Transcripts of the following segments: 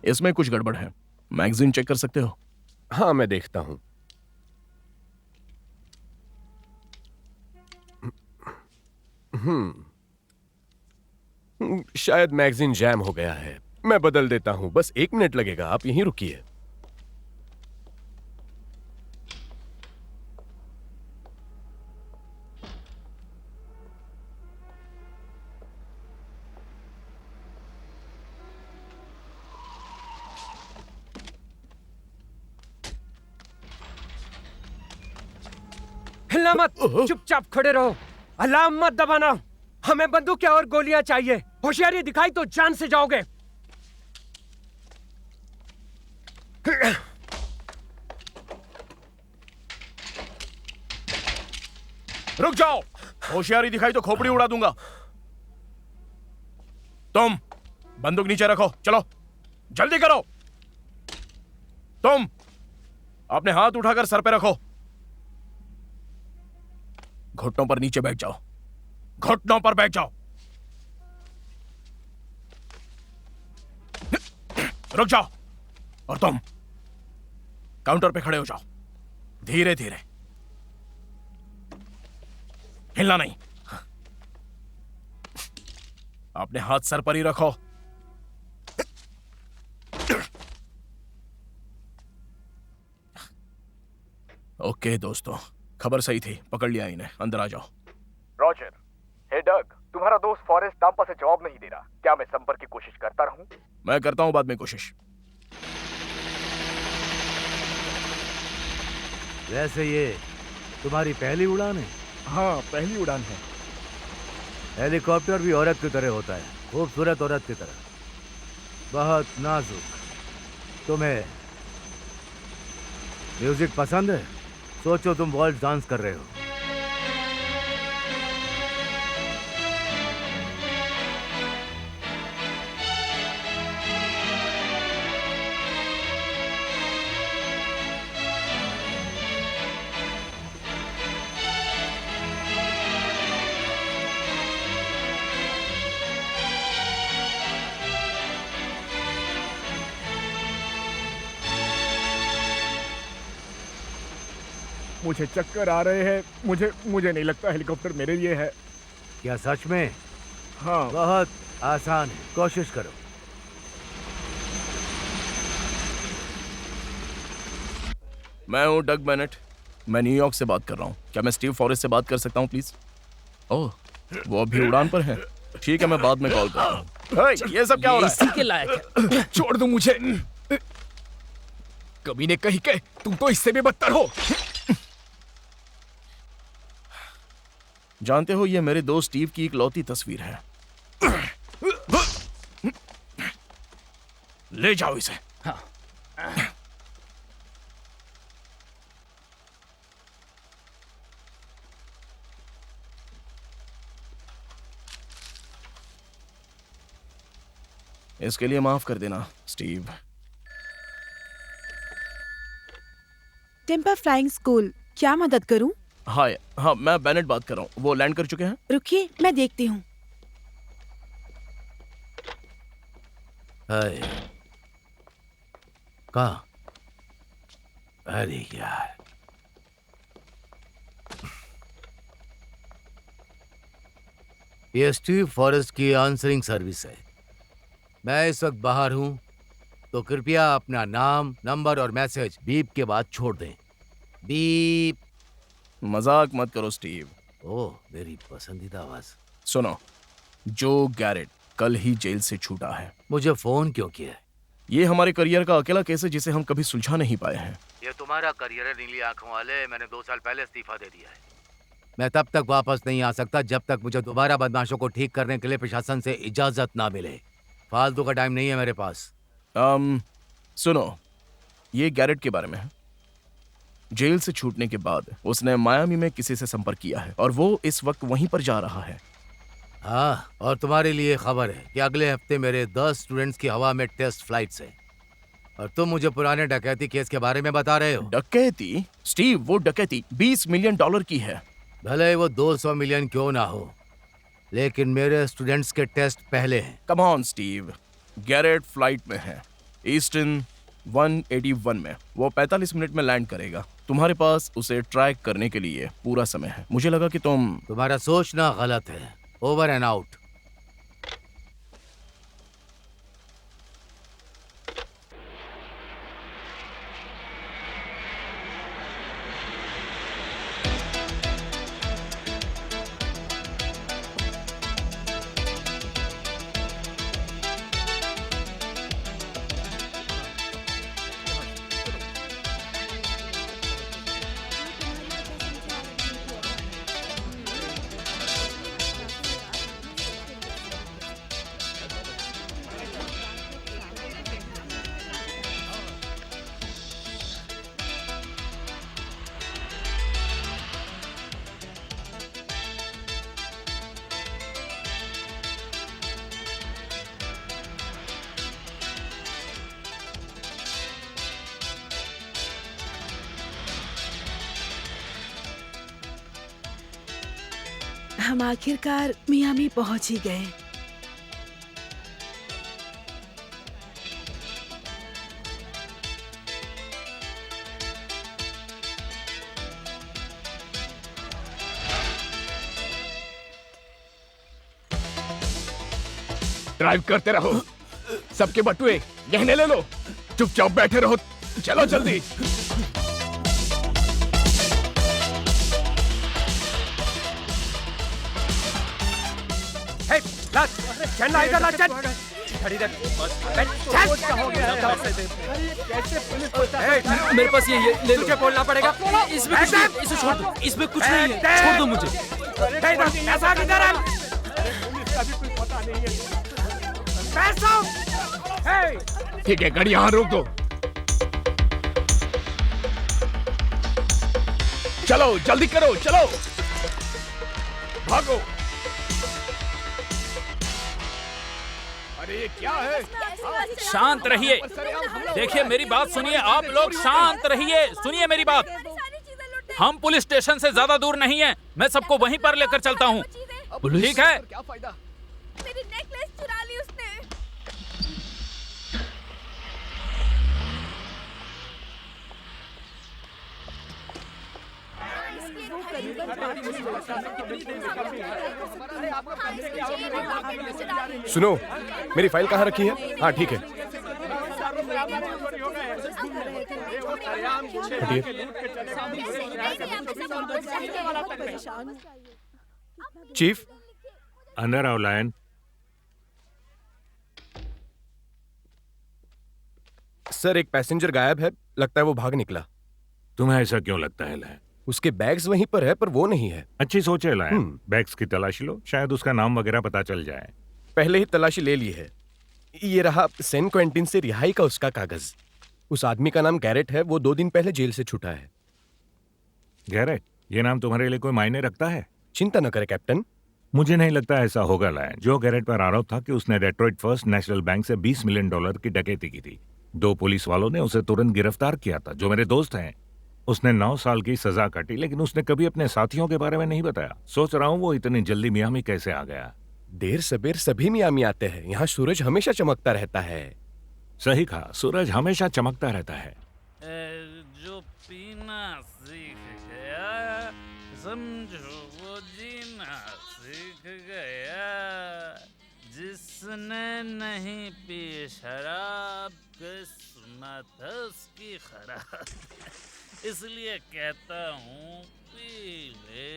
इसमें कुछ गड़बड़ है। मैगजीन चेक कर सकते हो? हाँ, मैं देखता हूं। शायद मैगजीन जैम हो गया है। मैं बदल देता हूं, बस 1 मिनट लगेगा, आप यहीं रुकिए। हिलना मत, चुपचाप खड़े रहो। अलार्म मत दबाना। हमें बंदूकें और गोलियां चाहिए। होशियारी दिखाई तो जान से जाओगे। रुक जाओ, होशियारी दिखाई तो खोपड़ी उड़ा दूंगा। तुम बंदूक नीचे रखो, चलो जल्दी करो। तुम अपने हाथ उठाकर सर पे रखो। घुटनों पर नीचे बैठ जाओ, घुटनों पर बैठ जाओ। रुक जाओ। और तुम काउंटर पे खड़े हो जाओ, धीरे धीरे, हिलना नहीं। अपने हाथ सर पर ही रखो। ओके दोस्तों, खबर सही थी, पकड़ लिया इन्हें। अंदर आ जाओ। रॉजर। हे डग, तुम्हारा दोस्त फॉरेस्ट टाम्पा से जवाब नहीं दे रहा। क्या मैं संपर्क की कोशिश करता रहूं? मैं करता हूं बाद में कोशिश। वैसे ये तुम्हारी पहली उड़ान है? हाँ, पहली उड़ान है। हेलीकॉप्टर भी औरत की तरह होता है, खूबसूरत औरत की तरह, बहुत नाजुक। तुम्हें म्यूजिक पसंद है? सोचो तुम वॉल्ट डांस कर रहे हो। मुझे चक्कर आ रहे हैं। मुझे नहीं लगता हेलीकॉप्टर मेरे लिए है। क्या सच में? हाँ। बहुत आसान है, कोशिश करो। मैं हूं डग बेनेट, मैं न्यूयॉर्क से बात कर रहा हूं। क्या मैं स्टीव फॉरेस्ट से बात कर सकता हूं प्लीज? ओह, वो अभी उड़ान पर है। ठीक है, मैं बाद में कॉल करता हूं। ये सब क्या हो रहा है? इसी के लायक है। छोड़ दो मुझे। कमीने कहीं के, तुम तो इससे भी बदतर हो। जानते हो, ये मेरे दोस्त स्टीव की इकलौती तस्वीर है। ले जाओ इसे। हाँ। इसके लिए माफ कर देना स्टीव। टेम्पा फ्लाइंग स्कूल, क्या मदद करूं? हाय, हाँ, मैं बेनेट बात कर रहा हूँ। वो लैंड कर चुके हैं? रुकिए, मैं देखती हूँ। हाय, कहाँ? अरे यार, ये स्टीव फॉरेस्ट की आंसरिंग सर्विस है। मैं इस वक्त बाहर हूं, तो कृपया अपना नाम, नंबर और मैसेज बीप के बाद छोड़ दें। बीप। मजाक मत करो स्टीव। ओह, मेरी पसंदीदा आवाज। सुनो, जो गैरेट कल ही जेल से छूटा है। मुझे फोन क्यों किया है? ये हमारे करियर का अकेला केस है जिसे हम कभी सुलझा नहीं पाए हैं। ये तुम्हारा करियर है नीली आंखों वाले। मैंने 2 साल पहले इस्तीफा दे दिया है। मैं तब तक वापस नहीं आ सकता जब तक मुझे दोबारा बदमाशों को ठीक करने के लिए प्रशासन से इजाजत ना मिले। फालतू का टाइम नहीं है मेरे पास। सुनो, ये गैरेट के बारे में है। जेल से छूटने के बाद उसने मायामी में किसी से संपर्क किया है और वो इस वक्त वहीं पर जा रहा है। हाँ, और तुम्हारे लिए खबर है कि अगले हफ्ते मेरे 10 स्टूडेंट्स की हवा में टेस्ट फ्लाइट्स है, और तुम मुझे पुराने डकैती केस के बारे में बता रहे हो। डकैती? स्टीव, वो डकैती $20 मिलियन की है। भले वो 200 मिलियन क्यों ना हो, लेकिन मेरे स्टूडेंट्स के टेस्ट पहले हैं। Come on Steve, Garrett flight में है। ईस्टर्न 181 में। वो 45 मिनट में लैंड करेगा। तुम्हारे पास उसे ट्रैक करने के लिए पूरा समय है। मुझे लगा कि तुम्हारा सोचना गलत है। Over and out. हम आखिरकार मियामी पहुंच ही गए। ड्राइव करते रहो। सबके बटुए गहने ले लो। चुपचाप बैठे रहो। चलो जल्दी। हे, ला, चल ला इधर ला, चल। खड़ी रह। चल। हे, मेरे पास ये ले लो। तुझे बोलना पड़ेगा। इसमें कुछ नहीं, इसे छोड़ दो। इसमें कुछ नहीं है, छोड़ दो मुझे। पैसा किधर है? पैसा। हे, ठीक है, गाड़ी यहाँ रोक दो। चलो जल्दी करो, चलो भागो। अरे ये क्या है? शांत रहिए। देखिए मेरी बात सुनिए, आप लोग शांत रहिए। सुनिए मेरी बात। हम पुलिस स्टेशन से ज्यादा दूर नहीं है। मैं सबको वहीं पर लेकर चलता हूँ। ठीक है? क्या फायदा? मेरी नेकलेस चुरा ली उसने। सुनो, मेरी फाइल कहाँ रखी है? हाँ ठीक है। हटिए। चीफ, अंदर आओ लायन। सर एक पैसेंजर गायब है। लगता है वो भाग निकला। तुम्हें ऐसा क्यों लगता है लायन? उसके बैग्स वहीं पर है पर वो नहीं है। अच्छी सोच है लायन। बैग्स की तलाशी लो, शायद उसका नाम वगैरह पता चल जाए। पहले ही तलाशी ले ली है। ये रहा सैन क्वेंटिन से रिहाई का उसका कागज। उस आदमी का नाम गैरेट है। वो 2 दिन पहले जेल से छूटा है। गैरेट, ये नाम तुम्हारे लिए कोई मायने रखता है? चिंता न करे कैप्टन। मुझे नहीं लगता ऐसा होगा लायन। जो गैरेट पर आरोप था कि उसने डेट्रॉइट फर्स्ट नेशनल बैंक से $20 मिलियन की डकैती की थी। 2 पुलिस वालों ने उसे तुरंत गिरफ्तार किया था, जो मेरे दोस्त हैं। उसने 9 साल की सजा काटी, लेकिन उसने कभी अपने साथियों के बारे में नहीं बताया। सोच रहा हूँ वो इतनी जल्दी मियामी कैसे आ गया। देर सबेर सभी मियामी आते हैं। यहाँ सूरज हमेशा चमकता रहता है। सही कहा, सूरज हमेशा चमकता रहता है। जो पीना सीख गया, समझो वो जीना सीख गया। जिसने नहीं पी शराब, किस्मत उसकी खराब। इसलिए कहता हूँ पी ले,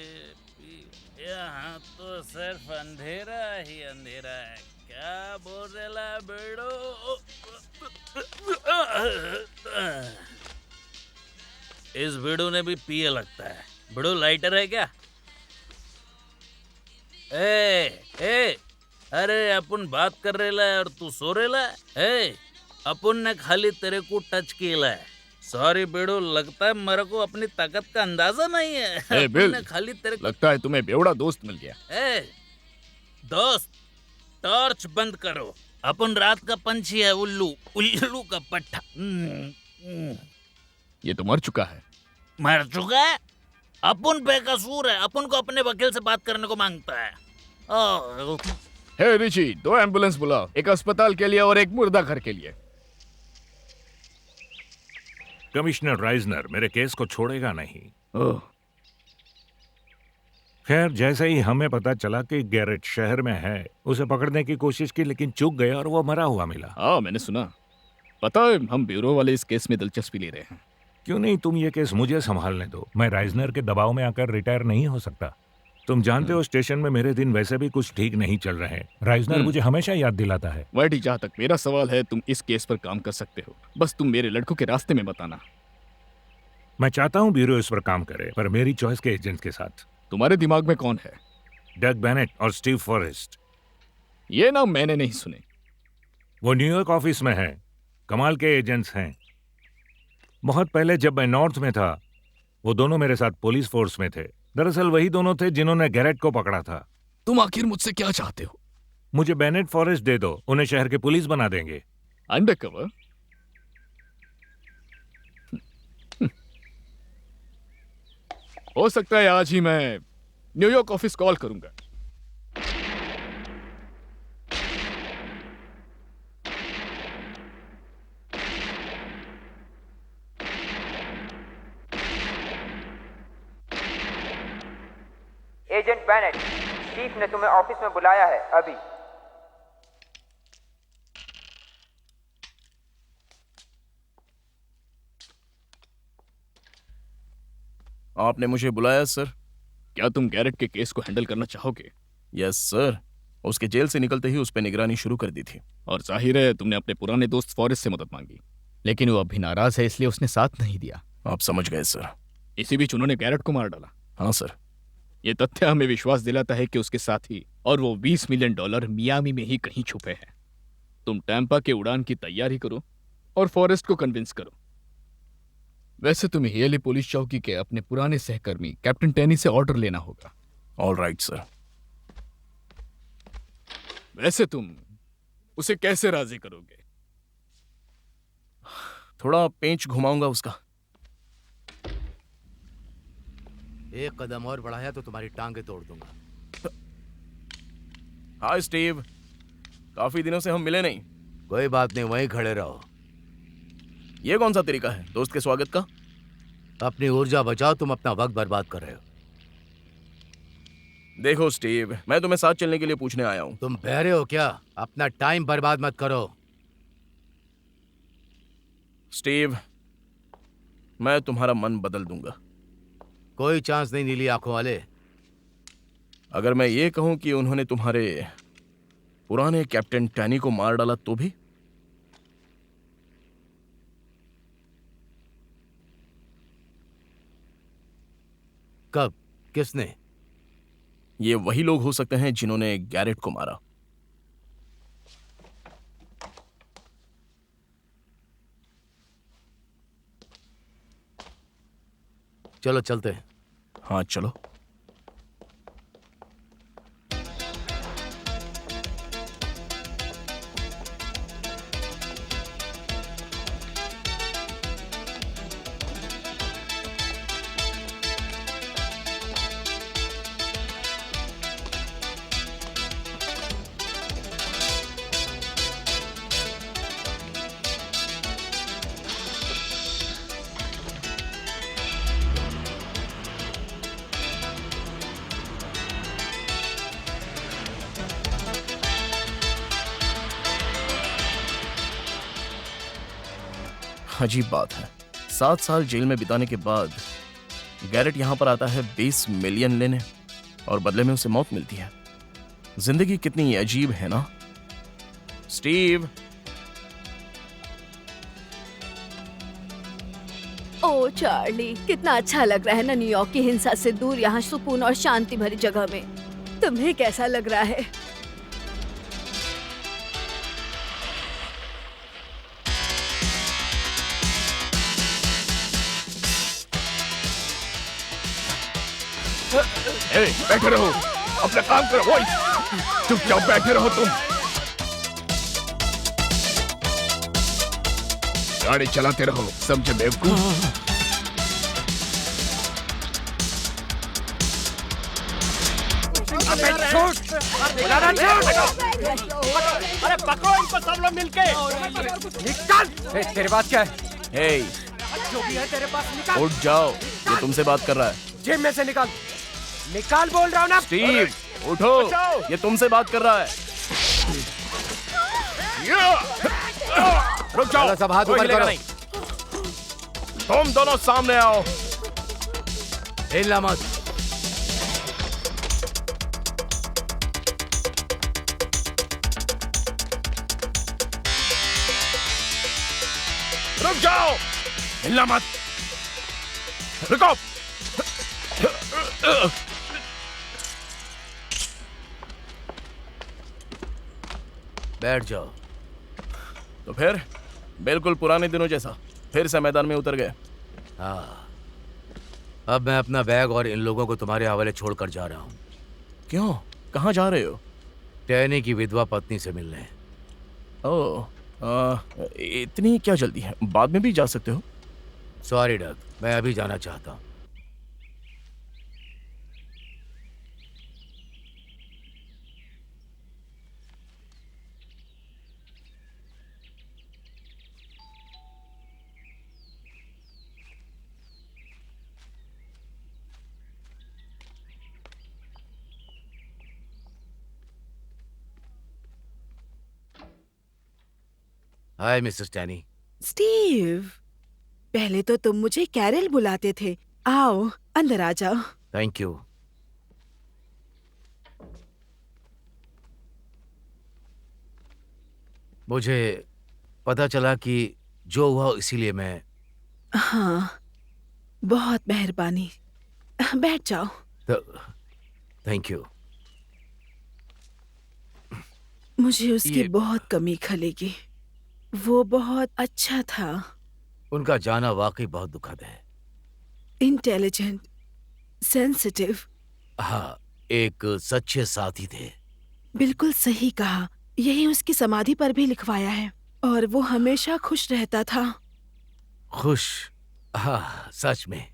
पी ले। यहाँ तो सिर्फ अंधेरा ही अंधेरा है। क्या बोल रहा बेड़ो? इस बेड़ो ने भी पिए लगता है। बेड़ो लाइटर है क्या? ए, अरे अपन बात कर रेला है और तू सो रेला है। अपन ने खाली तेरे को टच किया है। सॉरी बेड़ो, लगता है मेरे को अपनी ताकत का अंदाजा नहीं है। बिल, ने खाली तेरे लगता है तुम्हें बेवड़ा दोस्त मिल गया। दोस्त, टॉर्च बंद करो। अपन रात का पंछी है, उल्लू, उल्लू का पट्टा। ये तो मर चुका है। मर चुका है? अपन बेकसूर है। अपन को अपने वकील से बात करने को मांगता है। हे रिची, 2 एम्बुलेंस बुलाओ, एक अस्पताल के लिए और एक मुर्दा घर के लिए। कमिश्नर राइजनर मेरे केस को छोड़ेगा नहीं। ओह, खैर, जैसे ही हमें पता चला कि गैरेट शहर में है, उसे पकड़ने की कोशिश की लेकिन चूक गया और वो मरा हुआ मिला। हाँ मैंने सुना। पता है, हम ब्यूरो वाले इस केस में दिलचस्पी ले रहे हैं। क्यों नहीं तुम ये केस मुझे संभालने दो। मैं राइजनर के दबाव में आकर रिटायर नहीं हो सकता। तुम जानते हो स्टेशन में मेरे दिन वैसे भी कुछ ठीक नहीं चल रहे हैं। राइजनर मुझे हमेशा याद दिलाता है। वाइटी, जहाँ तक मेरा सवाल है, तुम इस केस पर काम कर सकते हो, बस तुम मेरे लड़कों के रास्ते में बताना। मैं चाहता हूँ ब्यूरो इस पर काम करे, पर मेरी चॉइस के एजेंट के साथ। तुम्हारे दिमाग में कौन है? डग बेनेट और स्टीव फॉरेस्ट। ये नाम मैंने नहीं सुने। वो न्यूयॉर्क ऑफिस में है, कमाल के एजेंट्स हैं। बहुत पहले जब मैं नॉर्थ में था, वो दोनों मेरे साथ पुलिस फोर्स में थे। दरअसल वही दोनों थे जिन्होंने गैरेट को पकड़ा था। तुम आखिर मुझसे क्या चाहते हो? मुझे बेनेट फॉरेस्ट दे दो, उन्हें शहर के पुलिस बना देंगे। अंडरकवर? हो सकता है आज ही मैं न्यूयॉर्क ऑफिस कॉल करूंगा। एजेंट बेनेट, चीफ ने तुम्हें ऑफिस में बुलाया है अभी। आपने मुझे बुलाया सर? क्या तुम गैरेट के केस को हैंडल करना चाहोगे? Yes sir. उसके जेल से निकलते ही उस पर निगरानी शुरू कर दी थी, और जाहिर है तुमने अपने पुराने दोस्त फॉरेस्ट से मदद मांगी, लेकिन वो अभी नाराज है, इसलिए उसने साथ नहीं दिया। आप समझ गए सर। इसी बीच उन्होंने गैरेट को मार डाला। हाँ सर। ये तथ्य हमें विश्वास दिलाता है कि उसके साथी और वो $20 मिलियन मियामी में ही कहीं छुपे हैं। तुम टैंपा के उड़ान की तैयारी करो और फॉरेस्ट को कन्विंस करो। वैसे तुम्हें हेले पुलिस चौकी के अपने पुराने सहकर्मी कैप्टन टैनी से ऑर्डर लेना होगा। All right sir. वैसे तुम उसे कैसे राजी करोगे? थोड़ा पेंच घुमाऊंगा उसका। एक कदम और बढ़ाया तो तुम्हारी टांगे तोड़ दूंगा। हाय स्टीव, काफी दिनों से हम मिले नहीं। कोई बात नहीं, वहीं खड़े रहो। ये कौन सा तरीका है दोस्त के स्वागत का? अपनी ऊर्जा बचाओ, तुम अपना वक्त बर्बाद कर रहे हो। देखो स्टीव, मैं तुम्हें साथ चलने के लिए पूछने आया हूँ। तुम बहरे हो क्या? अपना टाइम बर्बाद मत करो। स्टीव, मैं तुम्हारा मन बदल दूंगा। कोई चांस नहीं नीली आंखों वाले। अगर मैं ये कहूं कि उन्होंने तुम्हारे पुराने कैप्टन टैनी को मार डाला तो भी? कब? किसने? ये वही लोग हो सकते हैं जिन्होंने गैरेट को मारा। चलो चलते हैं। हाँ चलो। अजीब बात है, 7 साल जेल में बिताने के बाद गैरेट यहां पर आता है 20 मिलियन लेने, और बदले में उसे मौत मिलती है। जिंदगी कितनी अजीब है ना स्टीव। ओ चार्ली, कितना अच्छा लग रहा है ना न्यूयॉर्क की हिंसा से दूर, यहाँ सुकून और शांति भरी जगह में। तुम्हें कैसा लग रहा है? बैठे रहो, अपना काम करो। ओए, चुपचाप बैठे रहो तुम। गाड़ी चलाते रहो, समझे बेवकूफ। अरे पकड़ो इनको सब लोग मिलके। निकल। तेरे बात क्या है? हे, जो भी है तेरे पास निकाल। उठ जाओ, ये तुमसे बात कर रहा है। जेब में से निकाल, निकाल बोल रहा हूँ ना। स्टीव, उठो, ये तुमसे बात कर रहा है। रुक जाओ, सब हाथ कोई ऊपर हिलेगा करो। नहीं। तुम दोनों सामने आओ। हिलना मत। रुक जाओ, हिलना मत। रुको। बैठ जाओ। तो फिर बिल्कुल पुराने दिनों जैसा फिर से मैदान में उतर गए। हाँ, अब मैं अपना बैग और इन लोगों को तुम्हारे हवाले छोड़कर जा रहा हूँ। क्यों, कहाँ जा रहे हो? टैनी की विधवा पत्नी से मिलने। ओह, इतनी क्या जल्दी है? बाद में भी जा सकते हो। सॉरी डग, मैं अभी जाना चाहता हूँ। हाय मिसेस टैनी। स्टीव, पहले तो तुम मुझे कैरल बुलाते थे। आओ, अंदर आ जाओ। Thank you. मुझे पता चला कि जो हुआ इसीलिए मैं। हाँ, बहुत मेहरबानी। बैठ जाओ। Thank you. मुझे उसकी बहुत कमी खलेगी। वो बहुत अच्छा था। उनका जाना वाकई बहुत दुखद है। Intelligent, sensitive. हाँ, एक सच्चे साथी थे। बिल्कुल सही कहा। यही उसकी समाधि पर भी लिखवाया है। और वो हमेशा खुश रहता था। खुश? हाँ, सच में।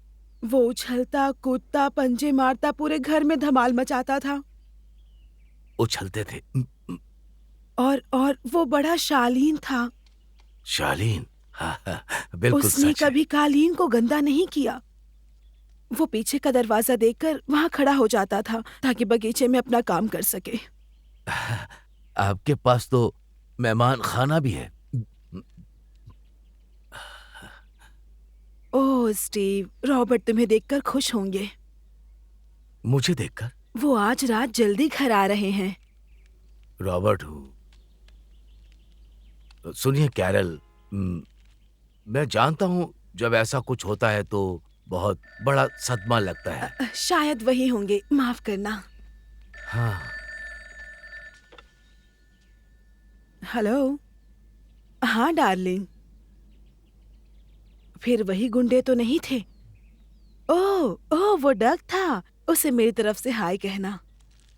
वो उछलता कूदता, पंजे मारता, पूरे घर में धमाल मचाता था। उछलते थे। और वो बड़ा शालीन था। शालीन? हाँ, हाँ, बिल्कुल उसने सच है। कभी कालीन को गंदा नहीं किया। वो पीछे का दरवाजा देखकर वहाँ खड़ा हो जाता था ताकि बगीचे में अपना काम कर सके। आपके पास तो मेहमान खाना भी है। ओह स्टीव, रॉबर्ट तुम्हें देखकर खुश होंगे। मुझे देखकर? वो आज रात जल्दी घर आ रहे हैं। रॉबर्ट हूँ। सुनिए कैरल, मैं जानता हूँ जब ऐसा कुछ होता है तो बहुत बड़ा सदमा लगता है। शायद वही होंगे, माफ करना। हाँ। हेलो। हाँ डार्लिंग। फिर वही गुंडे तो नहीं थे? ओह वो डग था। उसे मेरी तरफ से हाय कहना।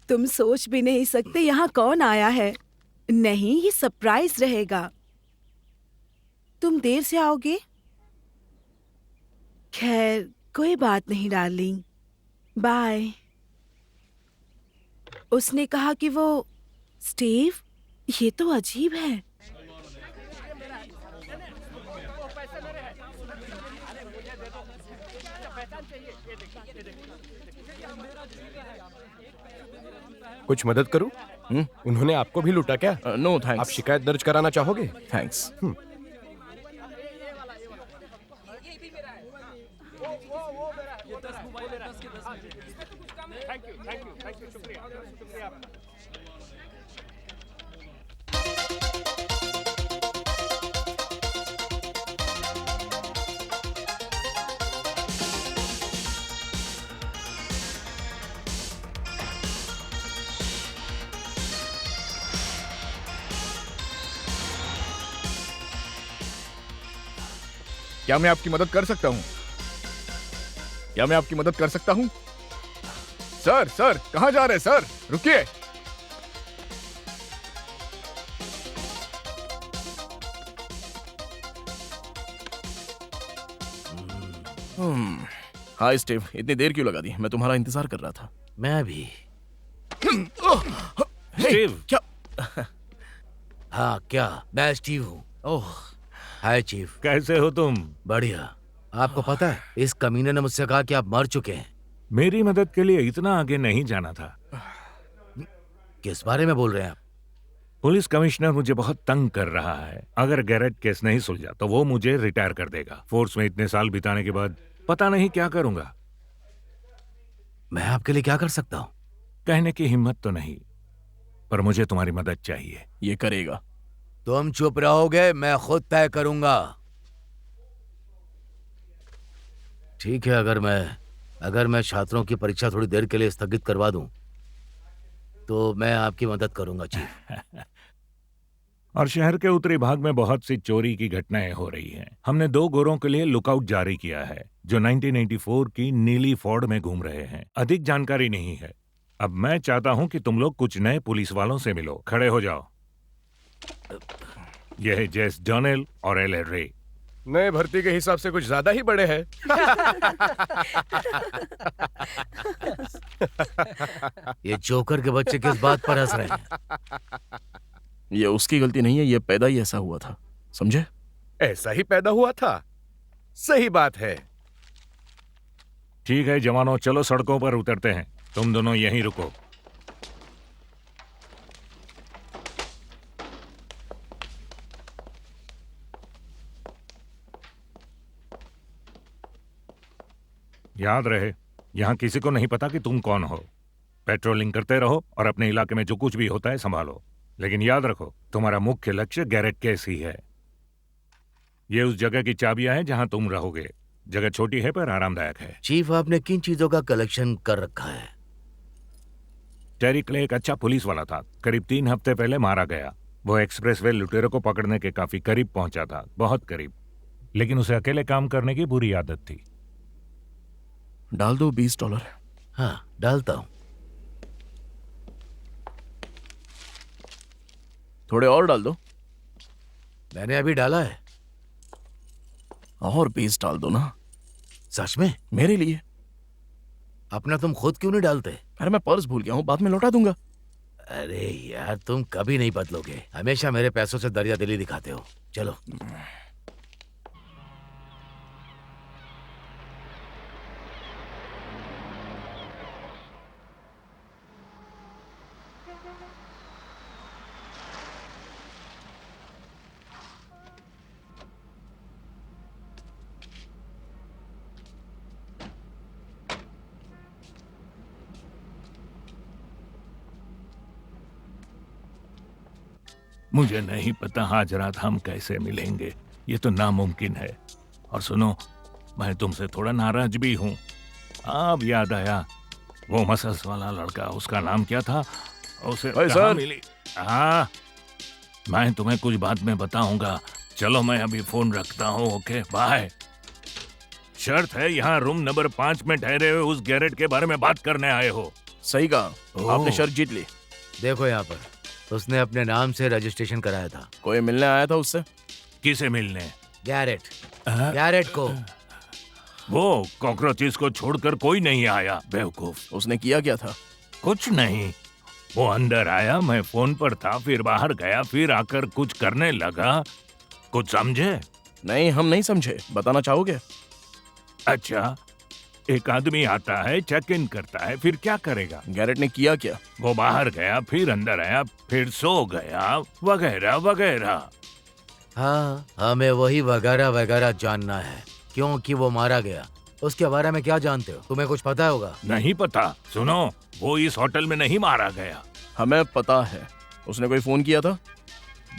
तुम सोच भी नहीं सकते यहाँ कौन आया है। नहीं, ये सरप्राइज रहेगा। तुम देर से आओगे? खैर कोई बात नहीं डार्लिंग, बाय। उसने कहा कि वो स्टीव, ये तो अजीब है। कुछ मदद करूं? उन्होंने आपको भी लूटा क्या? No thanks. आप शिकायत दर्ज कराना चाहोगे? थैंक्स। क्या मैं आपकी मदद कर सकता हूँ? क्या मैं आपकी मदद कर सकता हूँ? सर, सर, कहाँ जा रहे हैं सर? रुकिए। हाय स्टीव, इतनी देर क्यों लगा दी? मैं तुम्हारा इंतजार कर रहा था। मैं भी। स्टीव, क्या? हाँ क्या, मैं स्टीव हूँ। ओह, हाय चीफ। कैसे हो तुम? बढ़िया। आपको पता है इस कमीने ने मुझसे कहा कि आप मर चुके हैं। मेरी मदद के लिए इतना आगे नहीं जाना था। किस बारे में बोल रहे हैं आप? पुलिस कमिश्नर मुझे बहुत तंग कर रहा है। अगर गैरेट केस नहीं सुलझा तो वो मुझे रिटायर कर देगा। फोर्स में इतने साल बिताने के बाद पता नहीं क्या करूंगा। मैं आपके लिए क्या कर सकता हूँ? कहने की हिम्मत तो नहीं, पर मुझे तुम्हारी मदद चाहिए। ये करेगा। तुम चुप रहोगे, मैं खुद तय करूंगा। ठीक है, अगर मैं छात्रों की परीक्षा थोड़ी देर के लिए स्थगित करवा दूं तो मैं आपकी मदद करूंगा चीफ। और शहर के उत्तरी भाग में बहुत सी चोरी की घटनाएं हो रही हैं। हमने 2 गोरों के लिए लुकआउट जारी किया है जो 1984 की नीली फोर्ड में घूम रहे हैं। अधिक जानकारी नहीं है। अब मैं चाहता हूं कि तुम लोग कुछ नए पुलिस वालों से मिलो। खड़े हो जाओ। यह है जेस डोनेल और एल रे। नए भर्ती के हिसाब से कुछ ज्यादा ही बड़े हैं। ये जोकर के बच्चे किस बात पर हंस रहे हैं? ये उसकी गलती नहीं है, ये पैदा ही ऐसा हुआ था, समझे? ऐसा ही पैदा हुआ था। सही बात है। ठीक है जवानों, चलो सड़कों पर उतरते हैं। तुम दोनों यहीं रुको। याद रहे, यहां किसी को नहीं पता कि तुम कौन हो। पेट्रोलिंग करते रहो और अपने इलाके में जो कुछ भी होता है संभालो। लेकिन याद रखो, तुम्हारा मुख्य लक्ष्य गैरेट केस ही है। ये उस जगह की चाबियां हैं जहां तुम रहोगे। जगह छोटी है पर आरामदायक है। चीफ, आपने किन चीजों का कलेक्शन कर रखा है? टेरी क्ले एक अच्छा पुलिस वाला था। करीब 3 हफ्ते पहले मारा गया। वो एक्सप्रेसवे लुटेरों को पकड़ने के काफी करीब पहुंचा था, बहुत करीब। लेकिन उसे अकेले काम करने की बुरी आदत थी। डाल दो $20। हाँ, डालता हूं। थोड़े और डाल दो। मैंने अभी डाला है। और 20 डाल दो ना। सच में? मेरे लिए। अपना तुम खुद क्यों नहीं डालते? अरे मैं पर्स भूल गया हूँ, बाद में लौटा दूंगा। अरे यार, तुम कभी नहीं बदलोगे। हमेशा मेरे पैसों से दरिया दिली दिखाते हो। चलो। मुझे नहीं पता आज रात हम कैसे मिलेंगे। ये तो नामुमकिन है। और सुनो, मैं तुमसे थोड़ा नाराज भी हूँ। अब याद आया, वो मसल्स वाला लड़का, उसका नाम क्या था? उसे कहाँ मिली? हाँ, मैं तुम्हें कुछ बाद में बताऊंगा। चलो मैं अभी फोन रखता हूँ। Okay bye. शर्त है, यहाँ रूम नंबर 5 में ठहरे हुए उस गैरेट के बारे में बात करने आए हो। सही कहा, आपने शर्त जीत ली। देखो यहाँ पर, उसने अपने नाम से रजिस्ट्रेशन कराया था। कोई मिलने आया था उससे? किसे मिलने? गैरेट। गैरेट को। वो कॉकरोचेस को छोड़कर कोई नहीं आया, बेवकूफ। उसने किया क्या था? कुछ नहीं। वो अंदर आया, मैं फोन पर था, फिर बाहर गया, फिर आकर कुछ करने लगा। कुछ समझे? नहीं, हम नहीं समझे। बताना चाहोगे? अच्छा, एक आदमी आता है, चेक इन करता है, फिर क्या करेगा? गैरेट ने किया क्या? वो बाहर गया, फिर अंदर आया, फिर सो गया, वगैरह वगैरह। हाँ, हमें वही वगैरह वगैरह जानना है, क्योंकि वो मारा गया। उसके बारे में क्या जानते हो? तुम्हें कुछ पता होगा। नहीं पता। सुनो, वो इस होटल में नहीं मारा गया। हमें पता है। उसने कोई फोन किया था?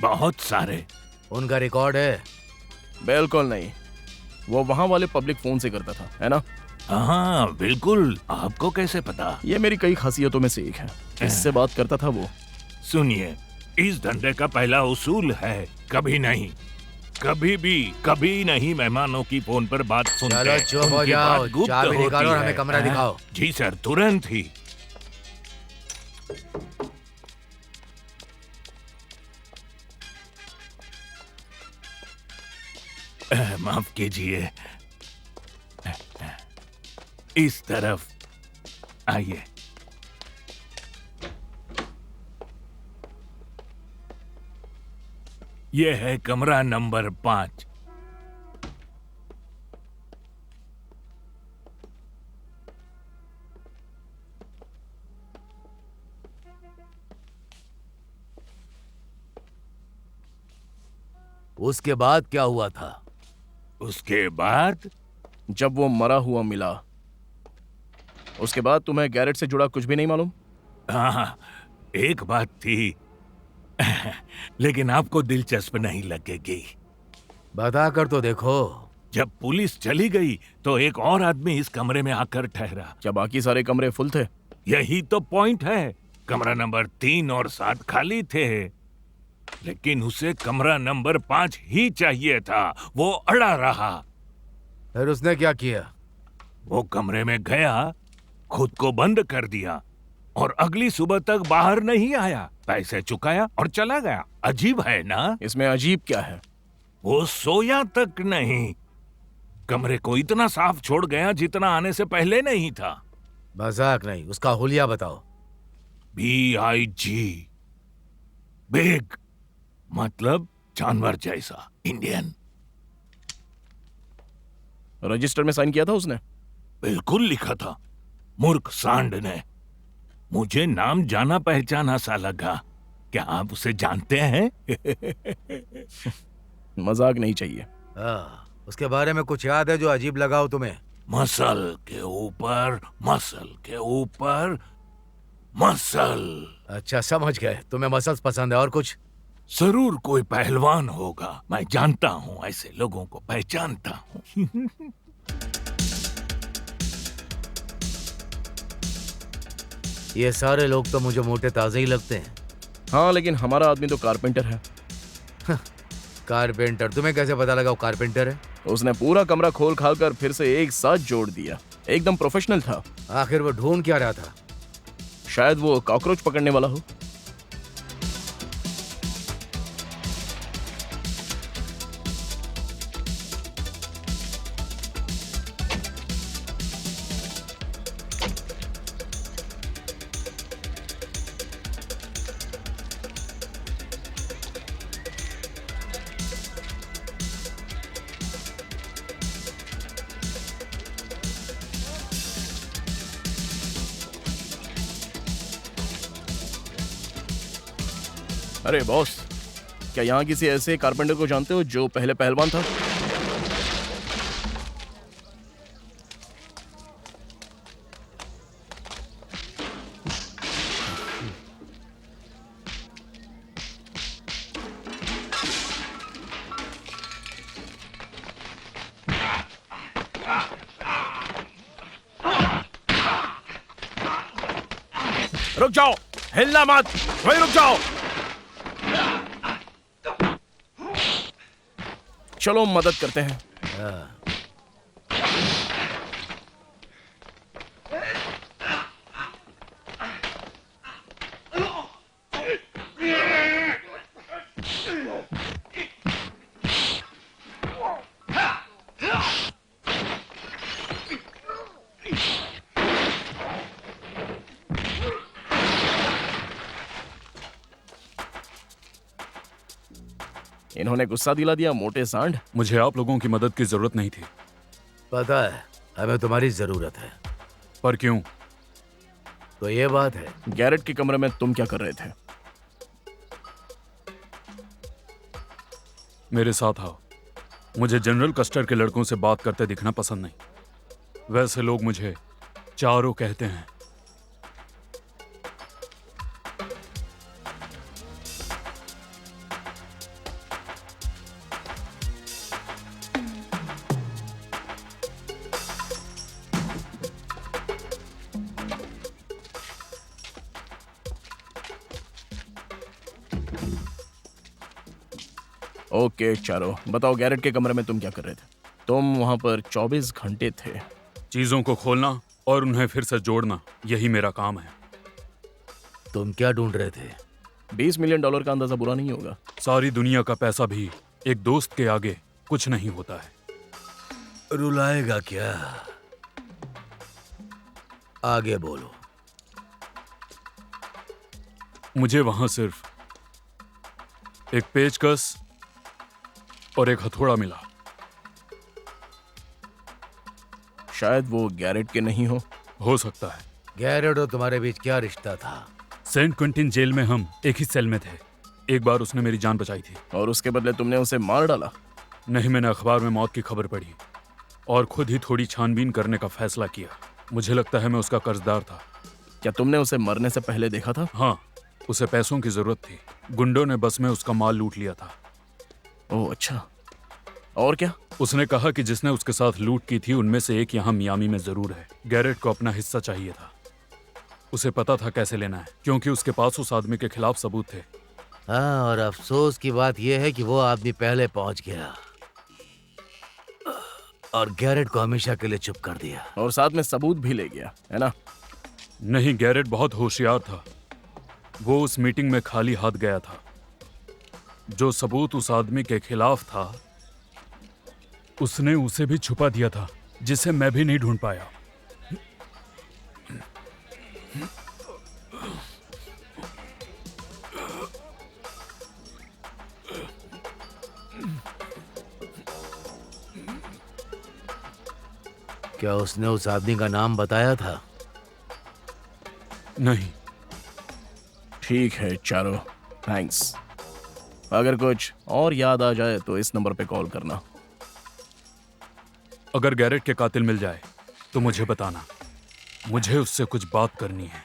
बहुत सारे। उनका रिकॉर्ड है? बिल्कुल नहीं। वो वहाँ वाले पब्लिक फोन से करता था, है ना? हाँ बिल्कुल। आपको कैसे पता? ये मेरी कई खासियतों में से एक है। किससे बात करता था वो? सुनिए, इस धंधे का पहला उसूल है, कभी नहीं, कभी नहीं मेहमानों की फोन पर बात सुनते। चलो चुप हो जाओ, चाबी निकालो और हमें कमरा दिखाओ। जी सर, तुरंत ही। माफ कीजिए, इस तरफ आइए। यह है कमरा नंबर 5। उसके बाद क्या हुआ था? उसके बाद जब वो मरा हुआ मिला, उसके बाद तुम्हें गैरेट से जुड़ा कुछ भी नहीं मालूम? हाँ, एक बात थी लेकिन आपको दिलचस्प नहीं लगेगी। बता कर तो देखो। जब पुलिस चली गई तो एक और आदमी इस कमरे में आकर ठहरा। क्या बाकी सारे कमरे फुल थे? यही तो पॉइंट है। कमरा नंबर 3 और 7 खाली थे, लेकिन उसे कमरा नंबर 5 ही चाहिए था। वो अड़ा रहा। फिर उसने क्या किया? वो कमरे में गया, खुद को बंद कर दिया और अगली सुबह तक बाहर नहीं आया। पैसे चुकाया और चला गया। अजीब है ना? इसमें अजीब क्या है? वो सोया तक नहीं। कमरे को इतना साफ छोड़ गया जितना आने से पहले नहीं था। मजाक नहीं, उसका हुलिया बताओ। BIG, बिग, मतलब जानवर जैसा, इंडियन। रजिस्टर में साइन किया था उसने? बिल्कुल लिखा था, मूर्ख सांड ने। मुझे नाम जाना पहचाना सा लगा। क्या आप उसे जानते हैं? मजाक नहीं चाहिए। उसके बारे में कुछ याद है जो अजीब लगा हो तुम्हें? मसल के ऊपर मसल के ऊपर मसल। अच्छा, समझ गए। तुम्हें मसल्स पसंद है। और कुछ? जरूर कोई पहलवान होगा। मैं जानता हूँ, ऐसे लोगों को पहचानता हूँ। ये सारे लोग तो मुझे मोटे ताजे ही लगते हैं। हाँ, लेकिन हमारा आदमी तो कारपेंटर है। कारपेंटर? तुम्हें कैसे पता लगा वो कारपेंटर है? उसने पूरा कमरा खोल खाल कर फिर से एक साथ जोड़ दिया। एकदम प्रोफेशनल था। आखिर वो ढूंढ क्या रहा था? शायद वो कॉकरोच पकड़ने वाला हो। अरे बॉस, क्या यहाँ किसी ऐसे कारपेंटर को जानते हो जो पहले पहलवान था? रुक जाओ, हिलना मत, वहीं रुक जाओ। चलो मदद करते हैं। इन्होंने गुस्सा दिला दिया, मोटे सांड। मुझे आप लोगों की मदद की जरूरत नहीं थी। पता है, हमें तुम्हारी जरूरत है। पर क्यों? तो ये बात है। गैरेट के कमरे में तुम क्या कर रहे थे? मेरे साथ आओ। मुझे जनरल कस्टर के लड़कों से बात करते दिखना पसंद नहीं। वैसे लोग मुझे चारों कहते हैं। ओके चारो, बताओ गैरेट के कमरे में तुम क्या कर रहे थे? तुम वहां पर 24 घंटे थे। चीजों को खोलना और उन्हें फिर से जोड़ना, यही मेरा काम है। तुम क्या ढूंढ रहे थे? $20 मिलियन का अंदाजा बुरा नहीं होगा। सारी दुनिया का पैसा भी एक दोस्त के आगे कुछ नहीं होता है। रुलाएगा क्या? आगे बोलो। मुझे वहां सिर्फ एक पेचकस और एक हथौड़ा मिला। शायद वो गैरेट के नहीं हो सकता है। गैरेट और तुम्हारे बीच क्या रिश्ता था? सेंट क्विंटिन जेल में हम एक ही सेल में थे। एक बार उसने मेरी जान बचाई थी। और उसके बदले तुमने उसे मार डाला? नहीं, मैंने अखबार में मौत की खबर पढ़ी और खुद ही थोड़ी छानबीन करने का फैसला किया। मुझे लगता है मैं उसका कर्जदार था। क्या तुमने उसे मरने से पहले देखा था? हाँ, उसे पैसों की जरूरत थी। गुंडों ने बस में उसका माल लूट लिया था। ओह अच्छा, और क्या? उसने कहा कि जिसने उसके साथ लूट की थी उनमें से एक यहाँ मियामी में जरूर है। गैरेट को अपना हिस्सा चाहिए था। उसे पता था कैसे लेना है, क्योंकि उसके पास उस आदमी के खिलाफ सबूत थे। हाँ, और अफसोस की बात यह है कि वो आदमी पहले पहुंच गया और गैरेट को हमेशा के लिए चुप कर दिया। और साथ में सबूत भी ले गया, है ना? नहीं, गैरेट बहुत होशियार था। वो उस मीटिंग में खाली हाथ गया था। जो सबूत उस आदमी के खिलाफ था उसने उसे भी छुपा दिया था, जिसे मैं भी नहीं ढूंढ पाया। क्या उसने उस आदमी का नाम बताया था? नहीं। ठीक है चारो, थैंक्स। अगर कुछ और याद आ जाए तो इस नंबर पे कॉल करना। अगर गैरेट के कातिल मिल जाए तो मुझे बताना। मुझे उससे कुछ बात करनी है।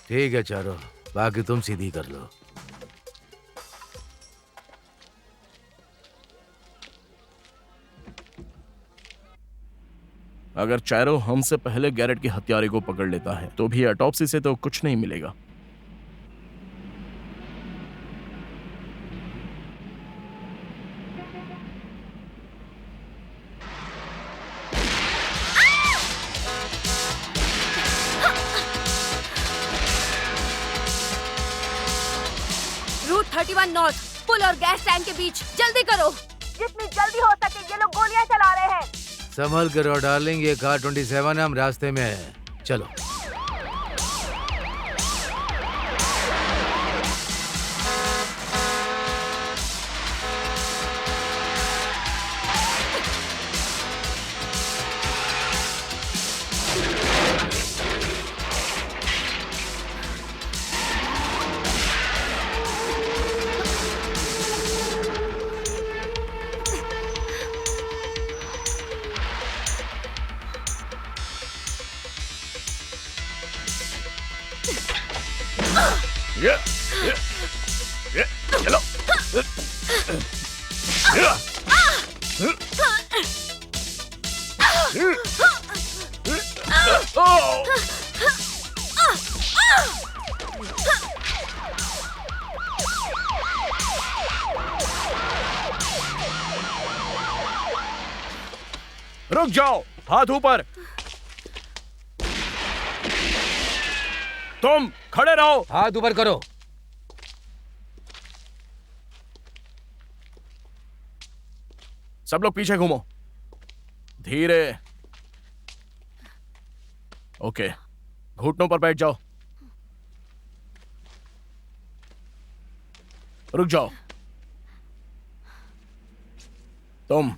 ठीक है चारो, बाकी तुम सीधी कर लो। अगर चारो हमसे पहले गैरेट के हत्यारे को पकड़ लेता है तो भी ऑटोप्सी से तो कुछ नहीं मिलेगा। रूट 31 नॉर्थ, पुल और गैस टैंक के बीच, जल्दी करो। जितनी जल्दी हो सके, ये लोग गोलियां चला रहे हैं। संभल कर और डार्लिंग, ये कार 27 हम रास्ते में है। चलो। चलो। रुक जाओ, हाथ ऊपर। तुम खड़े रहो। हाथ ऊपर करो। सब लोग पीछे घूमो, धीरे। ओके, घुटनों पर बैठ जाओ। रुक जाओ। तुम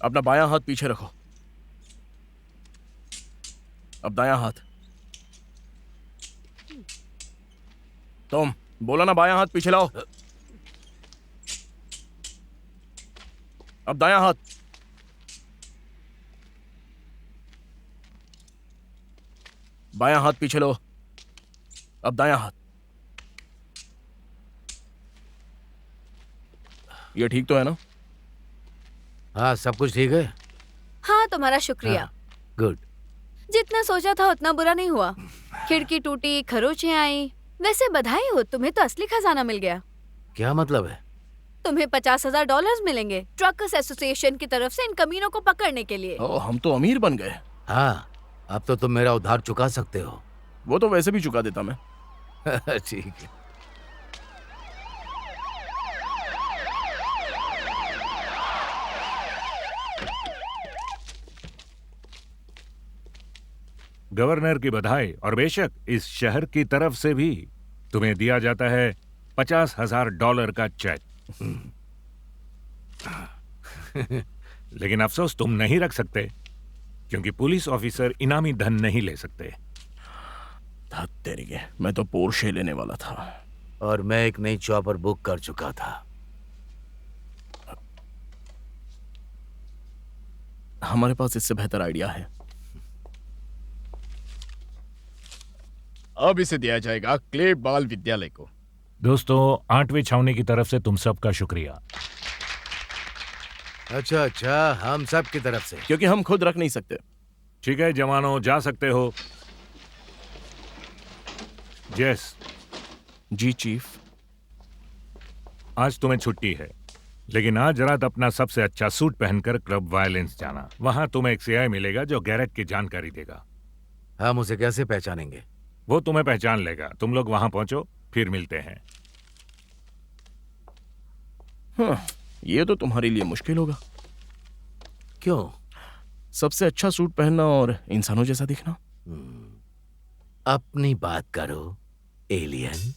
अपना बायां हाथ पीछे रखो। अब दायां हाथ। तुम बोला ना बायां हाथ पीछे लाओ। अब दायां हाथ। बायां हाथ पीछे लो। अब दायां हाथ। ये ठीक तो है ना? हाँ, सब कुछ ठीक है। हाँ, तुम्हारा शुक्रिया। गुड। जितना सोचा था उतना बुरा नहीं हुआ। खिड़की टूटी, खरोंचें आई। वैसे बधाई हो, तुम्हें तो असली खजाना मिल गया। क्या मतलब है? तुम्हें $50,000 मिलेंगे ट्रकर्स एसोसिएशन की तरफ से इन कमीनों को पकड़ने के लिए। ओ, हम तो अमीर बन गए। हाँ, अब तो तुम मेरा उधार चुका सकते हो। वो तो वैसे भी चुका देता मैं। ठीक है। गवर्नर की बधाई, और बेशक इस शहर की तरफ से भी तुम्हें दिया जाता है $50,000 का चेक। लेकिन अफसोस तुम नहीं रख सकते, क्योंकि पुलिस ऑफिसर इनामी धन नहीं ले सकते। तेरी के, मैं तो पोर्शे लेने वाला था। और मैं एक नई चॉपर बुक कर चुका था। हमारे पास इससे बेहतर आइडिया है। अब इसे दिया जाएगा क्ले बाल विद्यालय को। दोस्तों, 8वीं छावनी की तरफ से तुम सबका शुक्रिया। अच्छा, हम सब की तरफ से। क्योंकि हम खुद रख नहीं सकते। ठीक है जवानों, जा सकते हो। यस। जी चीफ। आज तुम्हें छुट्टी है, लेकिन आज रात अपना सबसे अच्छा सूट पहनकर क्लब वायलेंस जाना। वहां तुम्हें एक सीआई मिलेगा जो गैरेट की जानकारी देगा। हम उसे कैसे पहचानेंगे? वो तुम्हें पहचान लेगा। तुम लोग वहां पहुंचो, फिर मिलते हैं। हाँ, ये तो तुम्हारे लिए मुश्किल होगा। क्यों? सबसे अच्छा सूट पहनना और इंसानों जैसा दिखना। अपनी बात करो एलियन।